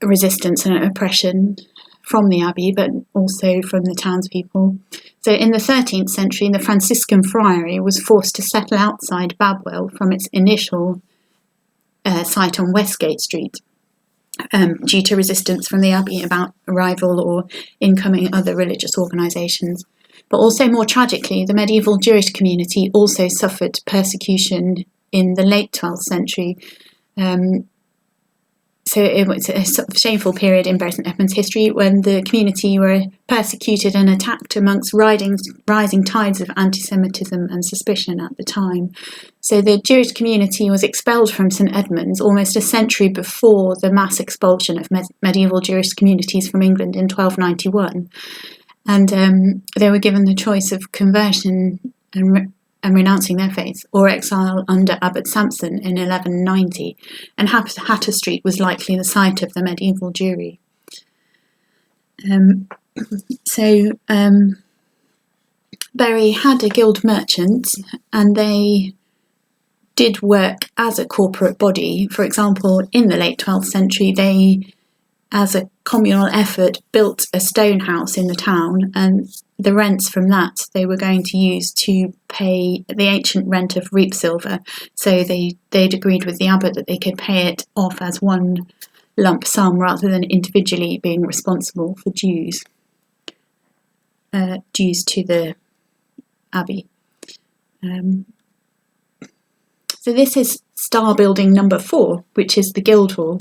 resistance and oppression from the Abbey, but also from the townspeople. So in the 13th century, the Franciscan friary was forced to settle outside Babwell from its initial site on Westgate Street, due to resistance from the Abbey about rival or incoming other religious organisations. But also more tragically, the medieval Jewish community also suffered persecution in the late 12th century. So it was a sort of shameful period in Bury St Edmunds history when the community were persecuted and attacked amongst rising tides of anti-Semitism and suspicion at the time. So the Jewish community was expelled from St Edmunds almost a century before the mass expulsion of medieval Jewish communities from England in 1291. And they were given the choice of conversion and renouncing their faith, or exile under Abbot Sampson in 1190, and Hatter Street was likely the site of the medieval Jewry. Bury had a guild merchant, and they did work as a corporate body. For example, in the late 12th century, they, as a communal effort, built a stone house in the town, and the rents from that they were going to use to pay the ancient rent of reap silver. So they'd agreed with the abbot that they could pay it off as one lump sum rather than individually being responsible for dues to the abbey. So this is Star Building number 4, which is the Guildhall.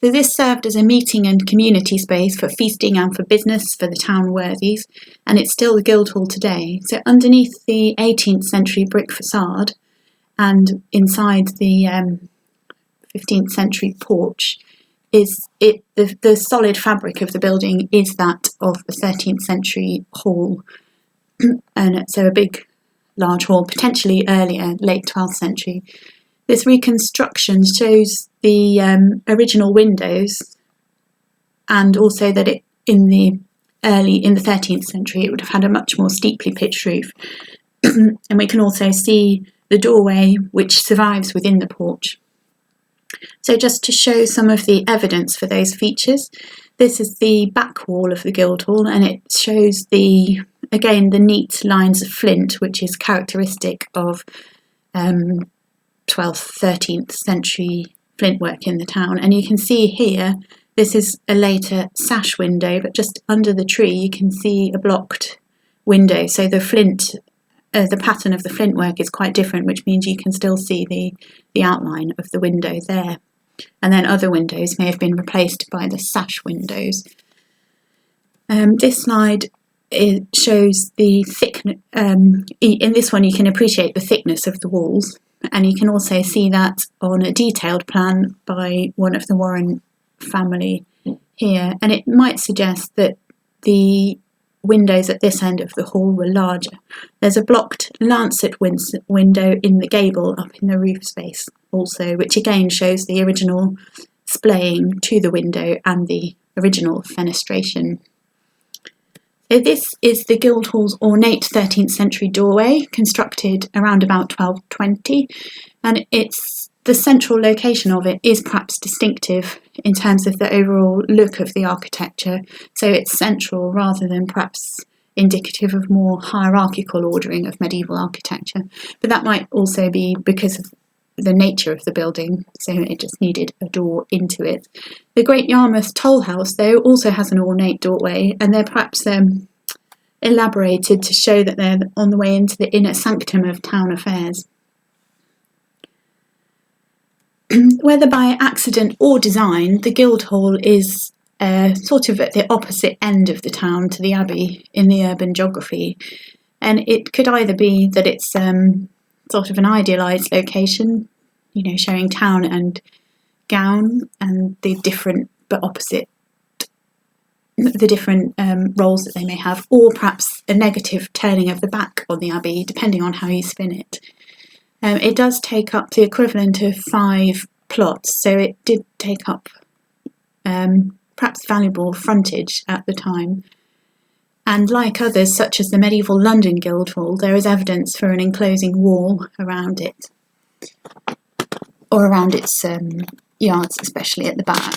So this served as a meeting and community space for feasting and for business for the town worthies, and it's still the Guildhall today. So underneath the 18th century brick facade and inside the 15th century porch the solid fabric of the building is that of the 13th century hall. and so a big, large hall, potentially earlier, late 12th century. This reconstruction shows the original windows, and also that in the 13th century it would have had a much more steeply pitched roof. And we can also see the doorway which survives within the porch. So just to show some of the evidence for those features, this is the back wall of the Guildhall, and it shows the neat lines of flint, which is characteristic of 12th, 13th century flint work in the town. And you can see here, this is a later sash window, but just under the tree you can see a blocked window. So the flint, the pattern of the flint work is quite different, which means you can still see the outline of the window there. And then other windows may have been replaced by the sash windows. This slide shows the thickness. In this one you can appreciate the thickness of the walls, and you can also see that on a detailed plan by one of the Warren family here, and it might suggest that the windows at this end of the hall were larger. There's a blocked lancet window in the gable up in the roof space also, which again shows the original splaying to the window and the original fenestration. So this is the Guildhall's ornate 13th century doorway, constructed around about 1220, and the central location of it is perhaps distinctive in terms of the overall look of the architecture. So it's central rather than perhaps indicative of more hierarchical ordering of medieval architecture. But that might also be because of the nature of the building, so it just needed a door into it. The Great Yarmouth Toll House, though, also has an ornate doorway, and they're perhaps elaborated to show that they're on the way into the inner sanctum of town affairs. Whether by accident or design, the Guildhall is sort of at the opposite end of the town to the Abbey in the urban geography, and it could either be that it's sort of an idealised location, showing town and gown and the different but opposite, the different roles that they may have, or perhaps a negative turning of the back on the Abbey, depending on how you spin it. It does take up the equivalent of 5 plots, so it did take up perhaps valuable frontage at the time. And like others, such as the medieval London Guildhall, there is evidence for an enclosing wall around it, or around its yards, especially at the back.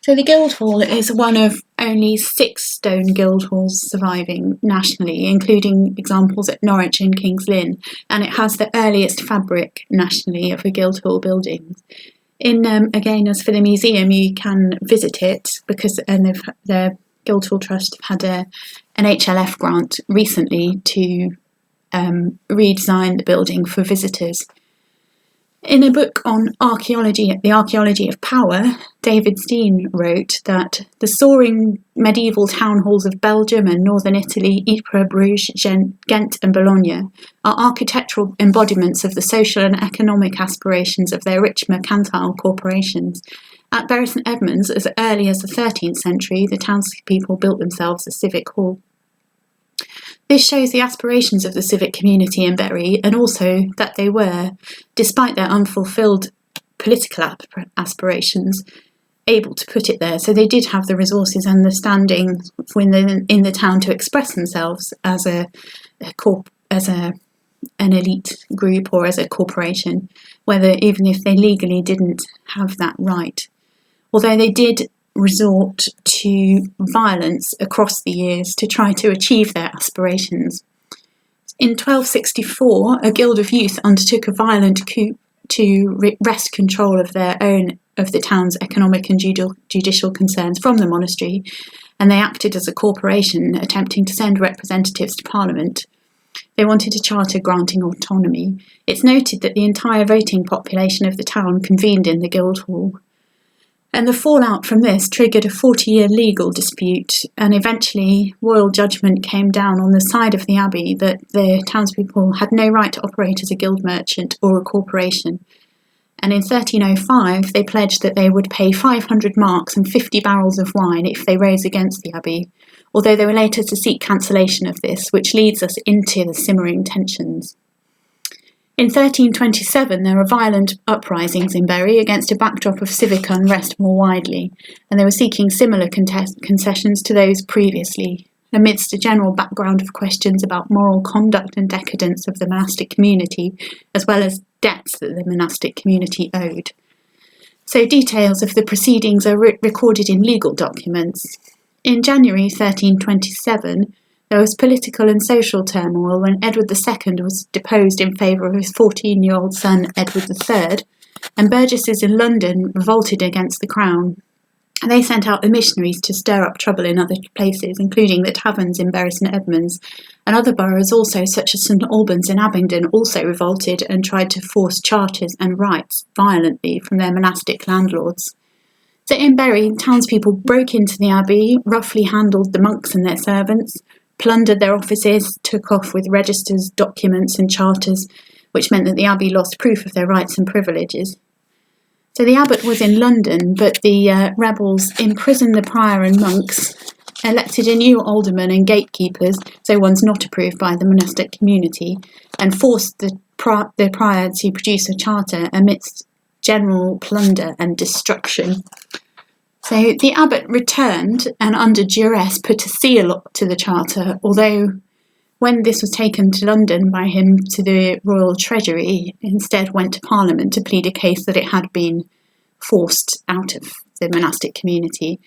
So the Guildhall is one of only 6 stone Guildhalls surviving nationally, including examples at Norwich and King's Lynn, and it has the earliest fabric nationally of a Guildhall building. Again, as for the museum, you can visit it because the Guildhall Trust have had an HLF grant recently to redesign the building for visitors. In a book on archaeology, The Archaeology of Power, David Steen wrote that the soaring medieval town halls of Belgium and northern Italy, Ypres, Bruges, Ghent and Bologna, are architectural embodiments of the social and economic aspirations of their rich mercantile corporations. At Bury St Edmunds, as early as the 13th century, the townspeople built themselves a civic hall. This shows the aspirations of the civic community in Bury, and also that they were, despite their unfulfilled political aspirations, able to put it there. So they did have the resources and the standing in the town to express themselves as an elite group or as a corporation, even if they legally didn't have that right. Although they did resort to violence across the years to try to achieve their aspirations. In 1264, a guild of youth undertook a violent coup to wrest control of the town's economic and judicial concerns from the monastery, and they acted as a corporation attempting to send representatives to Parliament. They wanted a charter granting autonomy. It's noted that the entire voting population of the town convened in the Guildhall. And the fallout from this triggered a 40-year legal dispute, and eventually royal judgment came down on the side of the Abbey that the townspeople had no right to operate as a guild merchant or a corporation. And in 1305, they pledged that they would pay 500 marks and 50 barrels of wine if they rose against the Abbey, although they were later to seek cancellation of this, which leads us into the simmering tensions. In 1327, there were violent uprisings in Bury against a backdrop of civic unrest more widely, and they were seeking similar concessions to those previously, amidst a general background of questions about moral conduct and decadence of the monastic community, as well as debts that the monastic community owed. So details of the proceedings are recorded in legal documents. In January 1327, there was political and social turmoil when Edward II was deposed in favour of his 14-year-old son Edward III, and burgesses in London revolted against the crown. They sent out emissaries to stir up trouble in other places, including the taverns in Bury St Edmunds, and other boroughs also, such as St Albans and Abingdon, also revolted and tried to force charters and rights violently from their monastic landlords. So in Bury, townspeople broke into the abbey, roughly handled the monks and their servants, plundered their offices, took off with registers, documents and charters, which meant that the abbey lost proof of their rights and privileges. So the abbot was in London, but the rebels imprisoned the prior and monks, elected a new alderman and gatekeepers, so ones not approved by the monastic community, and forced the prior to produce a charter amidst general plunder and destruction. So the abbot returned and under duress put a seal to the charter, although when this was taken to London by him to the royal treasury, instead went to Parliament to plead a case that it had been forced out of the monastic community.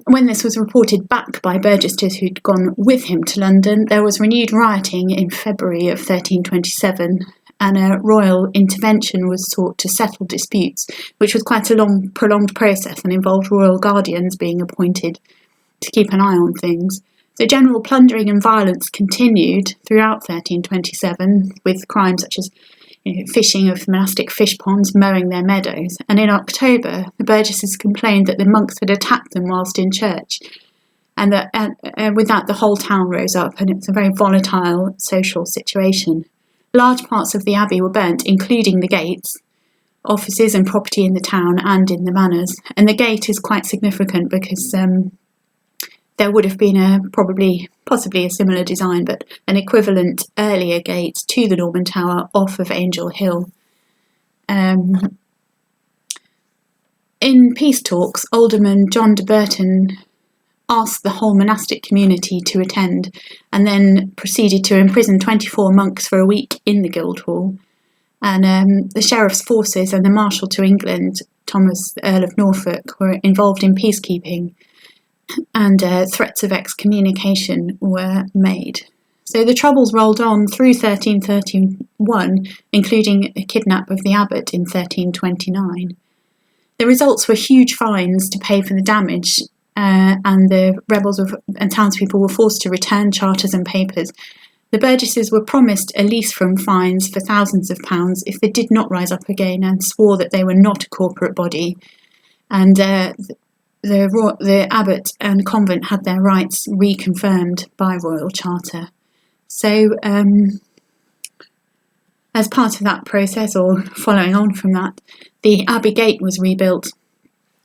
When this was reported back by burgesses who'd gone with him to London, there was renewed rioting in February of 1327, and a royal intervention was sought to settle disputes, which was quite a long, prolonged process and involved royal guardians being appointed to keep an eye on things. So general plundering and violence continued throughout 1327, with crimes such as fishing of monastic fish ponds, mowing their meadows. And in October, the burgesses complained that the monks had attacked them whilst in church. And that, with that, the whole town rose up, and it's a very volatile social situation. Large parts of the abbey were burnt, including the gates, offices and property in the town and in the manors. And the gate is quite significant because there would have been possibly a similar design, but an equivalent earlier gate to the Norman Tower off of Angel Hill. In peace talks, Alderman John de Burton asked the whole monastic community to attend, and then proceeded to imprison 24 monks for a week in the Guildhall. And the sheriff's forces and the Marshal to England, Thomas, Earl of Norfolk, were involved in peacekeeping, and threats of excommunication were made. So the troubles rolled on through 1331, including a kidnap of the abbot in 1329. The results were huge fines to pay for the damage, and the rebels and townspeople were forced to return charters and papers. The burgesses were promised a lease from fines for thousands of pounds if they did not rise up again, and swore that they were not a corporate body. And the abbot and convent had their rights reconfirmed by royal charter. So, as part of that process, or following on from that, the Abbey Gate was rebuilt.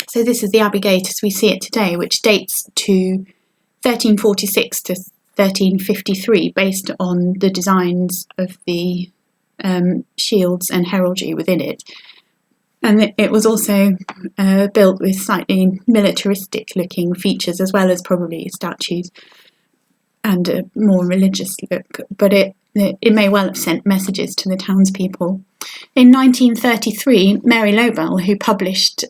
So this is the Abbey Gate as we see it today, which dates to 1346 to 1353, based on the designs of the shields and heraldry within it. And it was also built with slightly militaristic-looking features, as well as probably statues and a more religious look. But it may well have sent messages to the townspeople. In 1933, Mary Lobell, who published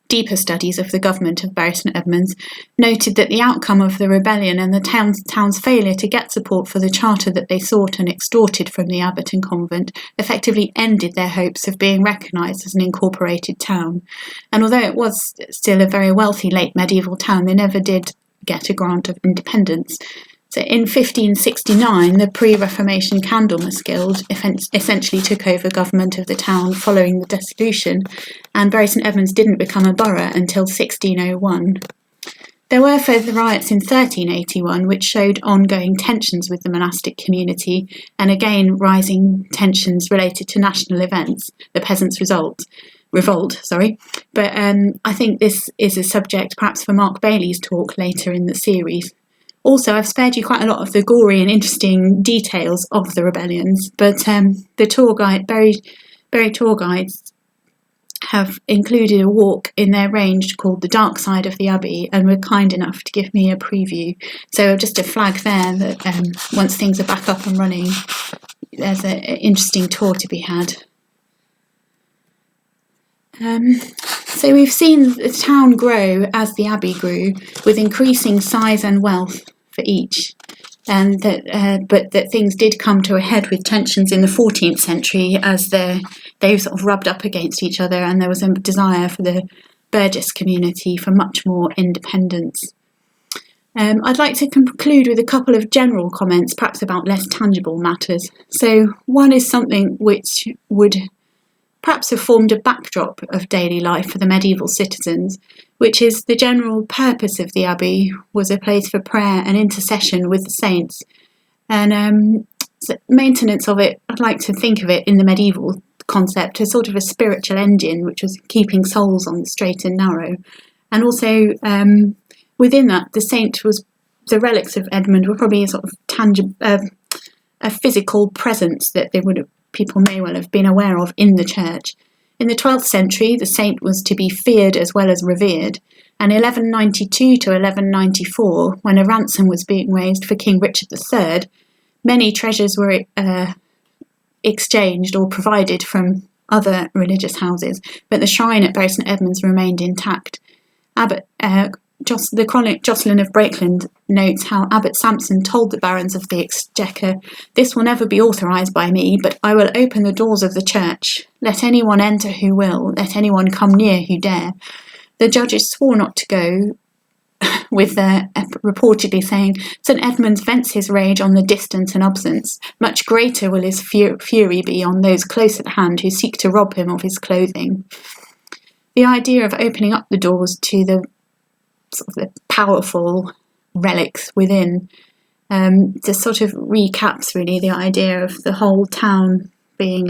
deeper studies of the government of Bury St Edmunds, noted that the outcome of the rebellion and the town's failure to get support for the charter that they sought and extorted from the abbot and convent effectively ended their hopes of being recognised as an incorporated town. And although it was still a very wealthy late medieval town, they never did get a grant of independence. So in 1569, the pre-Reformation Candlemas Guild essentially took over government of the town following the dissolution, and Bury St Edmunds didn't become a borough until 1601. There were further riots in 1381, which showed ongoing tensions with the monastic community, and again rising tensions related to national events, the Peasants' Revolt, revolt, sorry. But I think this is a subject perhaps for Mark Bailey's talk later in the series. Also, I've spared you quite a lot of the gory and interesting details of the rebellions, but the tour guide, Bury tour guides have included a walk in their range called the Dark Side of the Abbey, and were kind enough to give me a preview. So just a flag there that once things are back up and running, there's an interesting tour to be had. So we've seen the town grow as the abbey grew, with increasing size and wealth for each, and but that things did come to a head with tensions in the 14th century as they sort of rubbed up against each other, and there was a desire for the Burgess community for much more independence. I'd like to conclude with a couple of general comments, perhaps about less tangible matters. So one is something which would perhaps have formed a backdrop of daily life for the medieval citizens, which is the general purpose of the abbey was a place for prayer and intercession with the saints. And so maintenance of it, I'd like to think of it in the medieval concept as sort of a spiritual engine, which was keeping souls on the straight and narrow. And also within that, the relics of Edmund were probably a sort of tangible, a physical presence that people may well have been aware of in the church. In the 12th century, the saint was to be feared as well as revered, and 1192 to 1194, when a ransom was being raised for King Richard III, many treasures were exchanged or provided from other religious houses, but the shrine at Bury St Edmunds remained intact. The chronic Jocelyn of Brakeland notes how Abbot Sampson told the barons of the Exchequer, "This will never be authorised by me, but I will open the doors of the church. Let anyone enter who will, let anyone come near who dare." The judges swore not to go, with reportedly saying, "St Edmund vents his rage on the distant and absent. Much greater will his fury be on those close at hand who seek to rob him of his clothing." The idea of opening up the doors to the powerful relics within just sort of recaps really the idea of the whole town being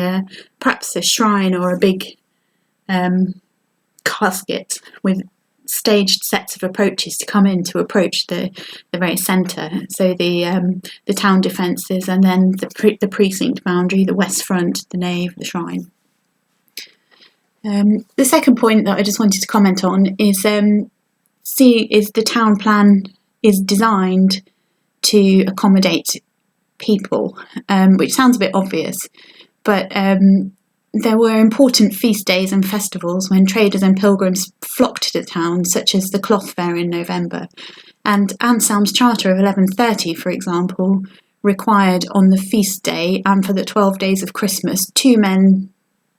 perhaps a shrine or a big casket with staged sets of approaches to come in to approach the very centre. So the town defences, and then the precinct boundary, the west front, the nave, the shrine. The second point that I just wanted to comment on is the town plan is designed to accommodate people, which sounds a bit obvious, but there were important feast days and festivals when traders and pilgrims flocked to the town, such as the Cloth Fair in November. And Anselm's Charter of 1130, for example, required on the feast day and for the 12 days of Christmas 2 men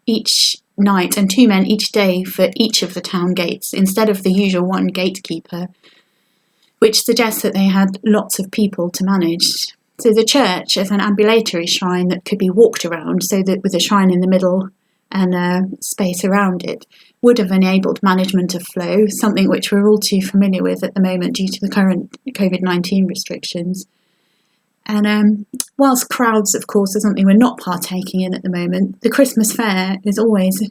each night and 2 men each day for each of the town gates, instead of the usual 1 gatekeeper, which suggests that they had lots of people to manage. So the church as an ambulatory shrine that could be walked around, so that with a shrine in the middle and space around it, would have enabled management of flow, something which we're all too familiar with at the moment due to the current COVID-19 restrictions. And whilst crowds, of course, are something we're not partaking in at the moment, the Christmas fair is always...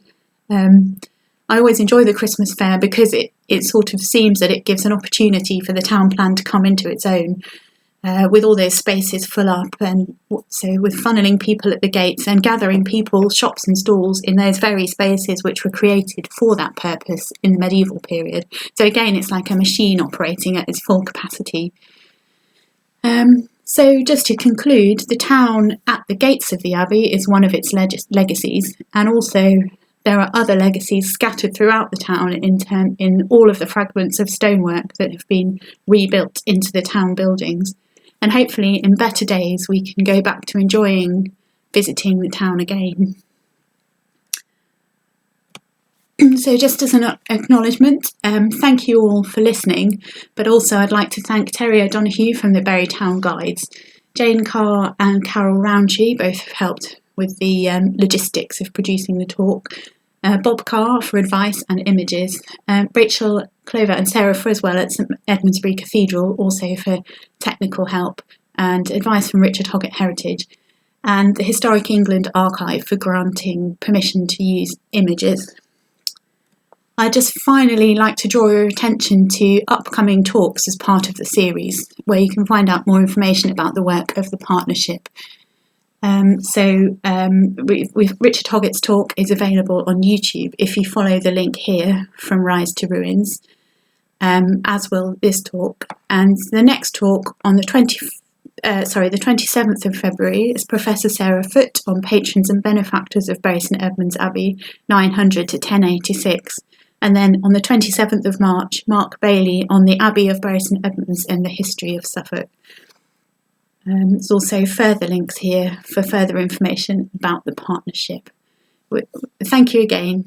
I always enjoy the Christmas fair because it sort of seems that it gives an opportunity for the town plan to come into its own, with all those spaces full up, and so with funneling people at the gates and gathering people, shops and stalls in those very spaces which were created for that purpose in the medieval period. So again, it's like a machine operating at its full capacity. So just to conclude, the town at the gates of the abbey is one of its legacies, and also there are other legacies scattered throughout the town in all of the fragments of stonework that have been rebuilt into the town buildings. And hopefully in better days we can go back to enjoying visiting the town again. So just as an acknowledgement, thank you all for listening, but also I'd like to thank Terry O'Donoghue from the Bury Town Guides. Jane Carr and Carol Roundtree both have helped with the logistics of producing the talk. Bob Carr for advice and images. Rachel Clover and Sarah Friswell at St Edmundsbury Cathedral also for technical help and advice from Richard Hoggett Heritage. And the Historic England Archive for granting permission to use images. I'd just finally like to draw your attention to upcoming talks as part of the series, where you can find out more information about the work of the partnership. Richard Hoggett's talk is available on YouTube if you follow the link here from Rise to Ruins, as will this talk. And the next talk on the 27th of February is Professor Sarah Foote on patrons and benefactors of Bury St Edmund's Abbey, 900 to 1086. And then on the 27th of March, Mark Bailey on the Abbey of Bury St Edmund's and the history of Suffolk. There's also further links here for further information about the partnership. Thank you again.